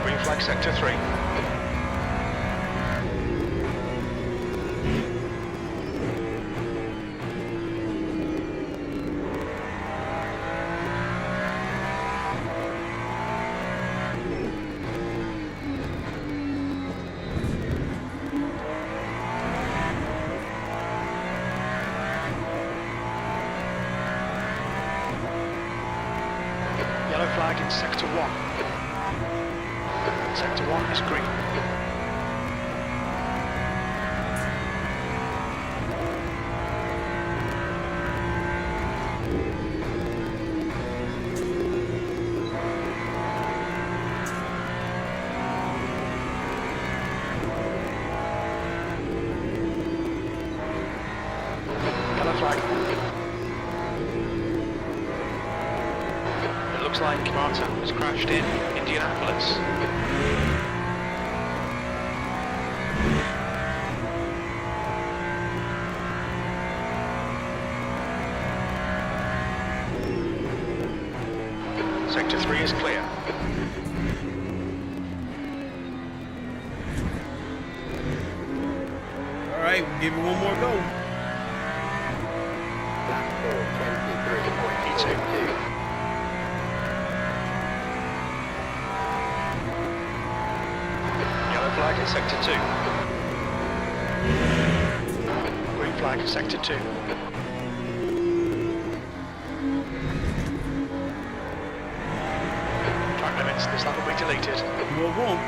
Green flag, Sector 3. Yellow flag in Sector 1. Sector 1 is green. Yellow flag. Looks like Martin has crashed in Indianapolis. Sector 3 is clear.
All right, we'll give it one more go.
Lap 4:23.42.
Flag in Sector 2. Green flag in Sector 2. Track limits, this lap will be deleted.
Well, won't.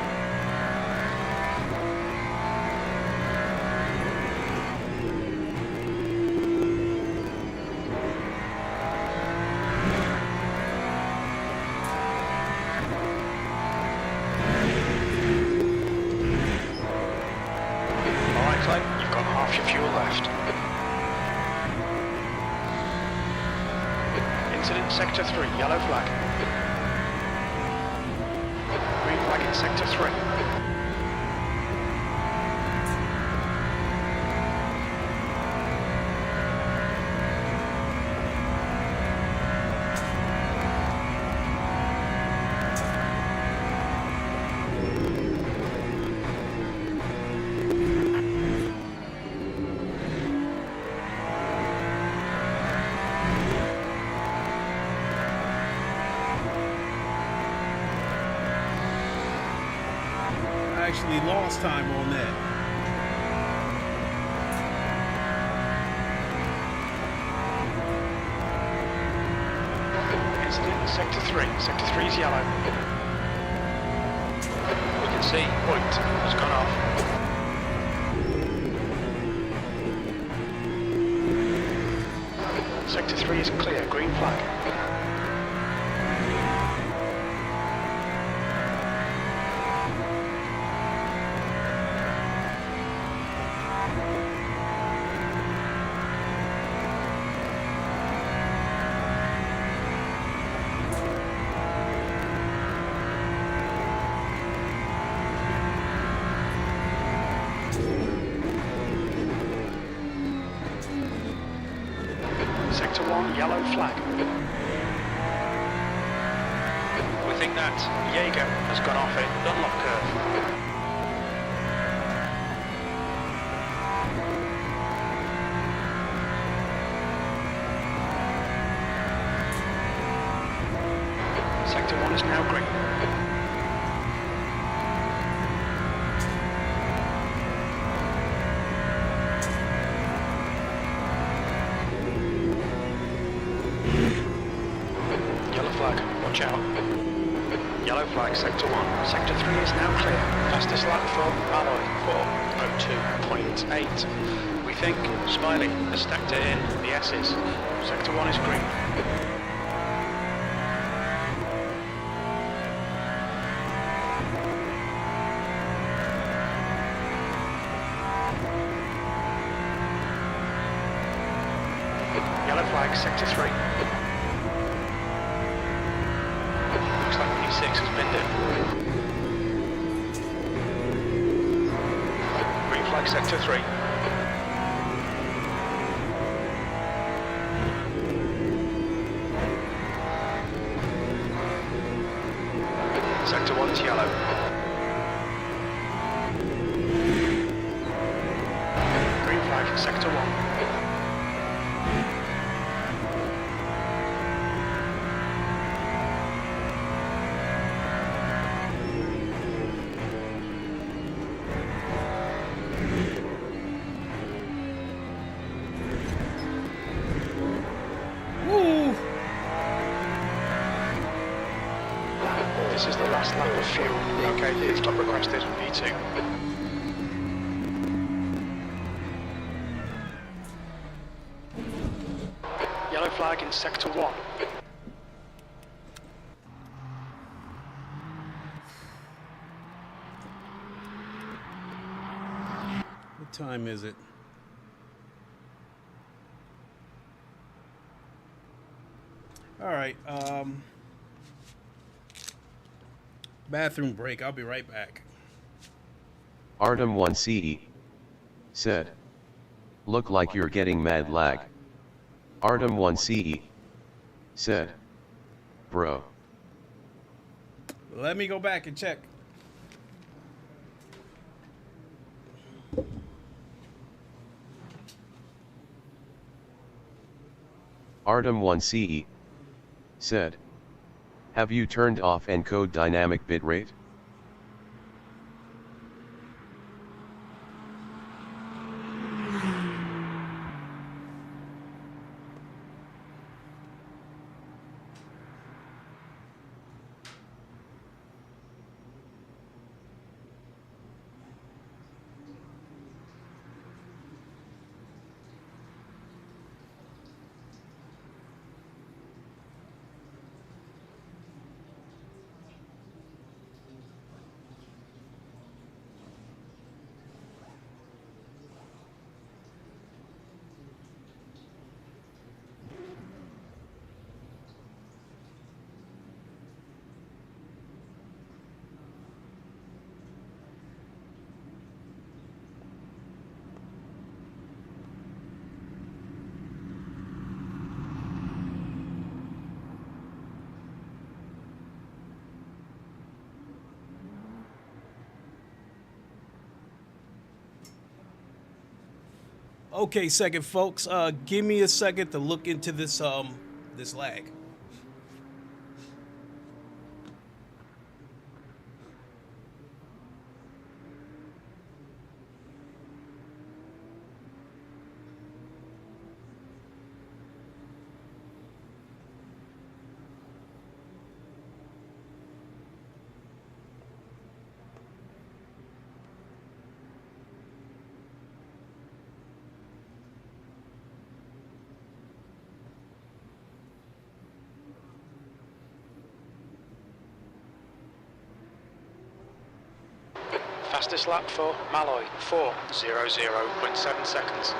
Sector 3, yellow flag. Green flag in Sector 3.
Actually lost time on that.
Incident in Sector 3. Sector 3 is yellow. We can see point has gone off. Sector 3 is clear, green flag. Sector 1, yellow flag. We think that Jaeger has gone off a Dunlop curve. Sector 1 is now green. Watch out. Yellow flag, Sector 1. Sector 3 is now clear. Fastest lap from Alloy for 02.8. We think Smiley has stacked it in the S's. Sector 1 is green. Yellow flag, Sector 3. P6 has binned it. Green flag Sector 3. Sector 1 is yellow. Green flag Sector 1. This is the last lap of fuel. Okay, pit stop requested, V2. Yellow flag in Sector 1.
What time is it? All right, bathroom break. I'll be right back.
Artem1CE said, "Look like you're getting mad lag." Artem1CE said, "Bro."
Let me go back and check.
Artem1CE said, "Have you turned off encode dynamic bitrate?"
Okay, second, folks. Give me a second to look into this this lag.
Fastest lap for Malloy, 4:00.7 seconds.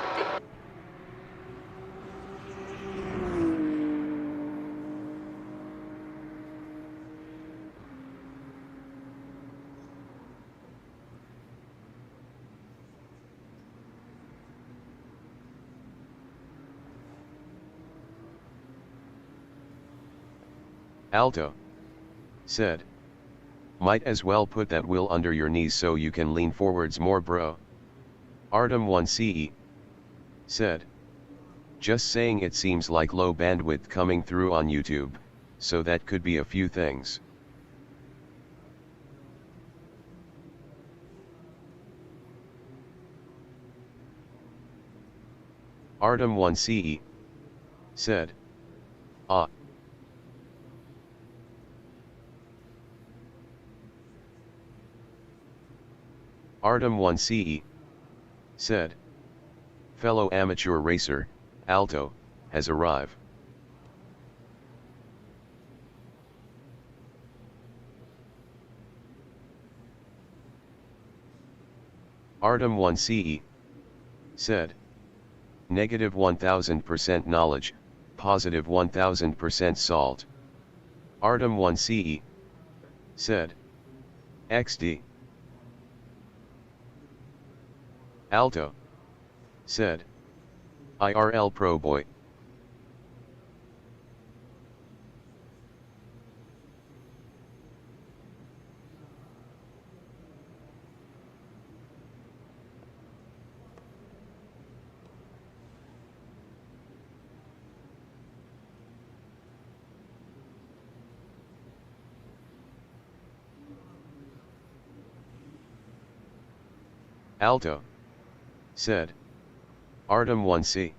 Alto said, might as well put that wheel under your knees so you can lean forwards more, bro. Artem1CE said, just saying, it seems like low bandwidth coming through on YouTube, so that could be a few things. Artem1CE said, ah. Artem1CE said, fellow amateur racer, Alto, has arrived. Artem1CE said, negative 1000% knowledge, positive 1000% salt. Artem1CE said, XD. Alto said, IRL pro boy. Alto said, Artem1C.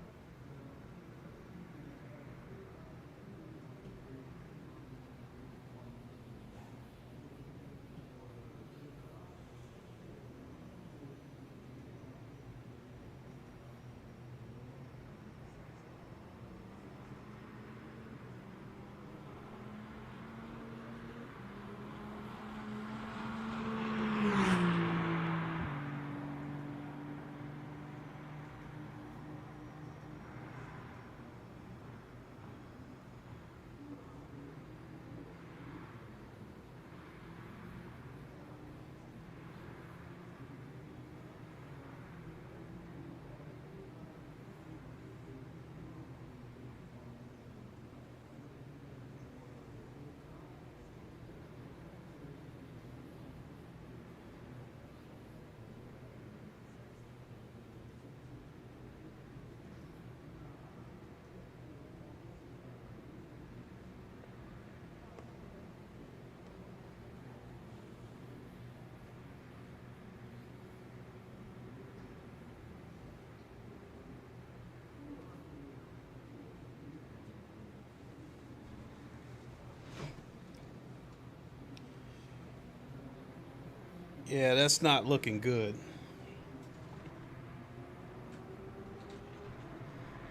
Yeah, that's not looking good.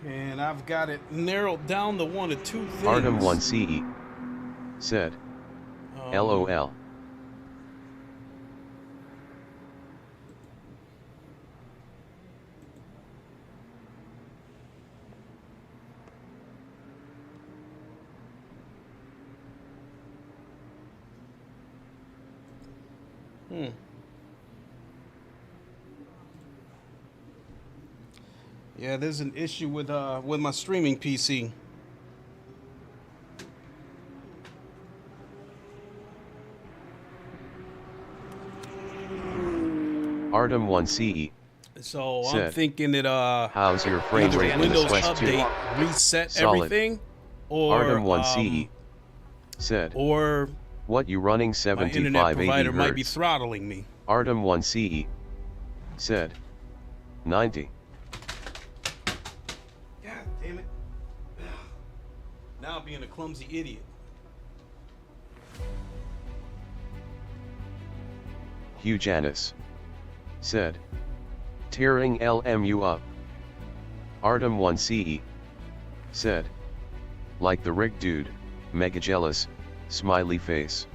And I've got it narrowed down to one of two things.
Artem1CE said, LOL.
Yeah, there's an issue with my streaming PC.
Artem1CE
So I'm
Said,
thinking that
how's your frame
either
rate in the
Windows
Quest 2?
update reset
Solid.
everything, or
Artem1CE said,
or
what you running
my internet
7580
provider might be
Hertz?
throttling me.
Artem1CE said, 90.
God damn it! Now I'm being a clumsy idiot.
Hugh Janis said, tearing LMU up. Artem1CE said, like the rig dude, mega jealous, smiley face.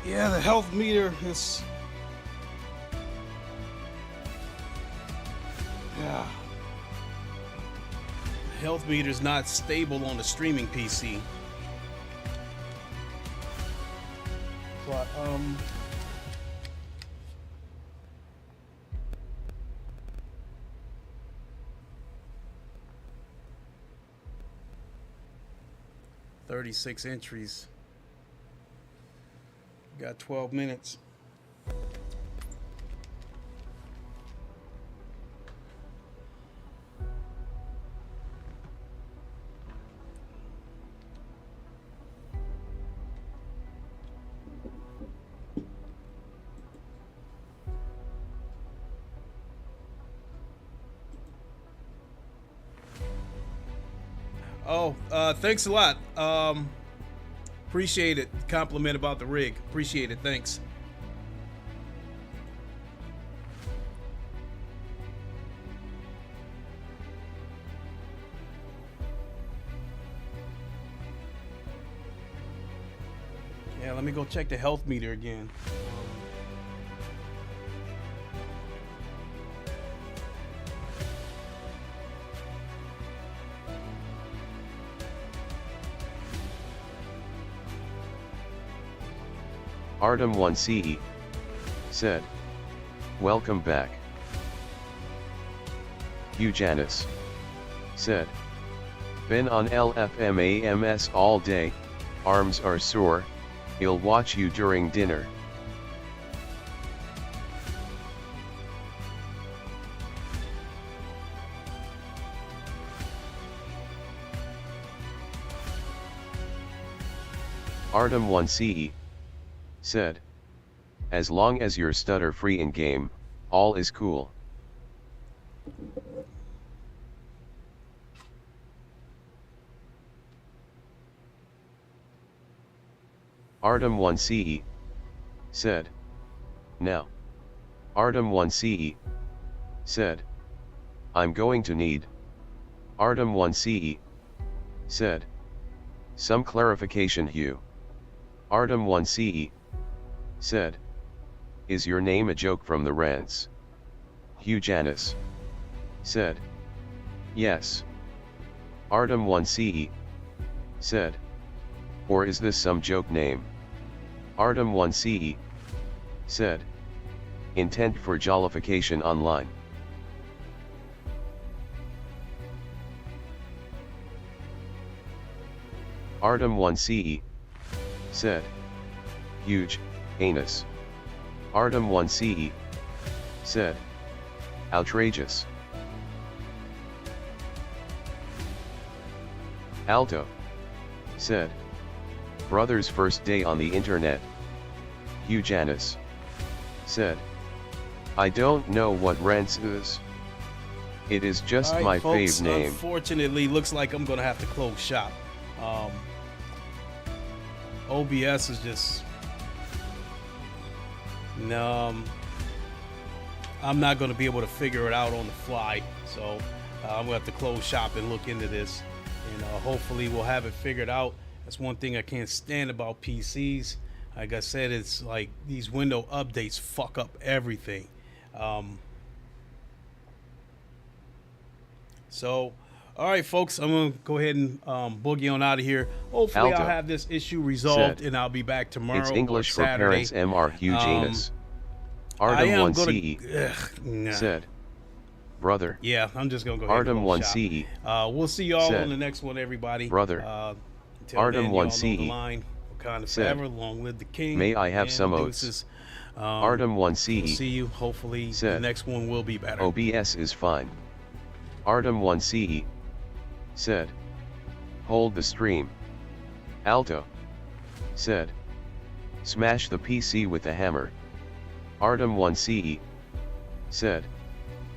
Yeah, the health meter is. Yeah. The health meter is not stable on the streaming PC. But, 36 entries. Got 12 minutes. Oh, thanks a lot. Appreciate it. Compliment about the rig. Appreciate it. Thanks. Yeah, let me go check the health meter again.
Artem1CE said, welcome back. Hugh Janis said, been on LFMA MS all day, arms are sore, I'll watch you during dinner. Artem1CE said, as long as you're stutter free in game, all is cool. Artem1CE said, now. Artem1CE said, I'm going to need. Artem1CE said, some clarification Hugh. Artem1CE said, is your name a joke from the rants? Hugh Janus said, yes. Artem1CE said, or is this some joke name? Artem1CE said, intent for jollification online. Artem1CE said, huge, anus. Artem1CE said, outrageous. Alto said, brother's first day on the internet. Hugh Janus said, I don't know what rants is. It is just
All right,
my
folks,
fave name.
Unfortunately, looks like I'm gonna have to close shop. OBS is just I'm not gonna be able to figure it out on the fly, so I'm gonna have to close shop and look into this, and hopefully we'll have it figured out. That's one thing I can't stand about PCs. Like I said, it's like these window updates fuck up everything. So, all right, folks, I'm gonna go ahead and boogie on out of here. Hopefully,
Alto
I'll have this issue resolved,
said,
and I'll be back tomorrow.
It's English
or
for
Saturday.
parents. Mr. Hugh Janus.
I am
Artem1CE
nah.
said, brother.
Yeah, I'm just gonna go ahead and close
Artem1CE
shop. We'll see y'all
said,
on the next one, everybody.
brother.
Until then, y'all know the
Artem1CE
line. Wakanda
said,
forever, long live the king.
may I have
and
some
deuces.
oats? Artem1CE
We'll see you. Hopefully,
said,
the next one will be better.
OBS is fine. Artem1CE said, hold the stream. Alto said, smash the PC with the hammer. Artem1CE said,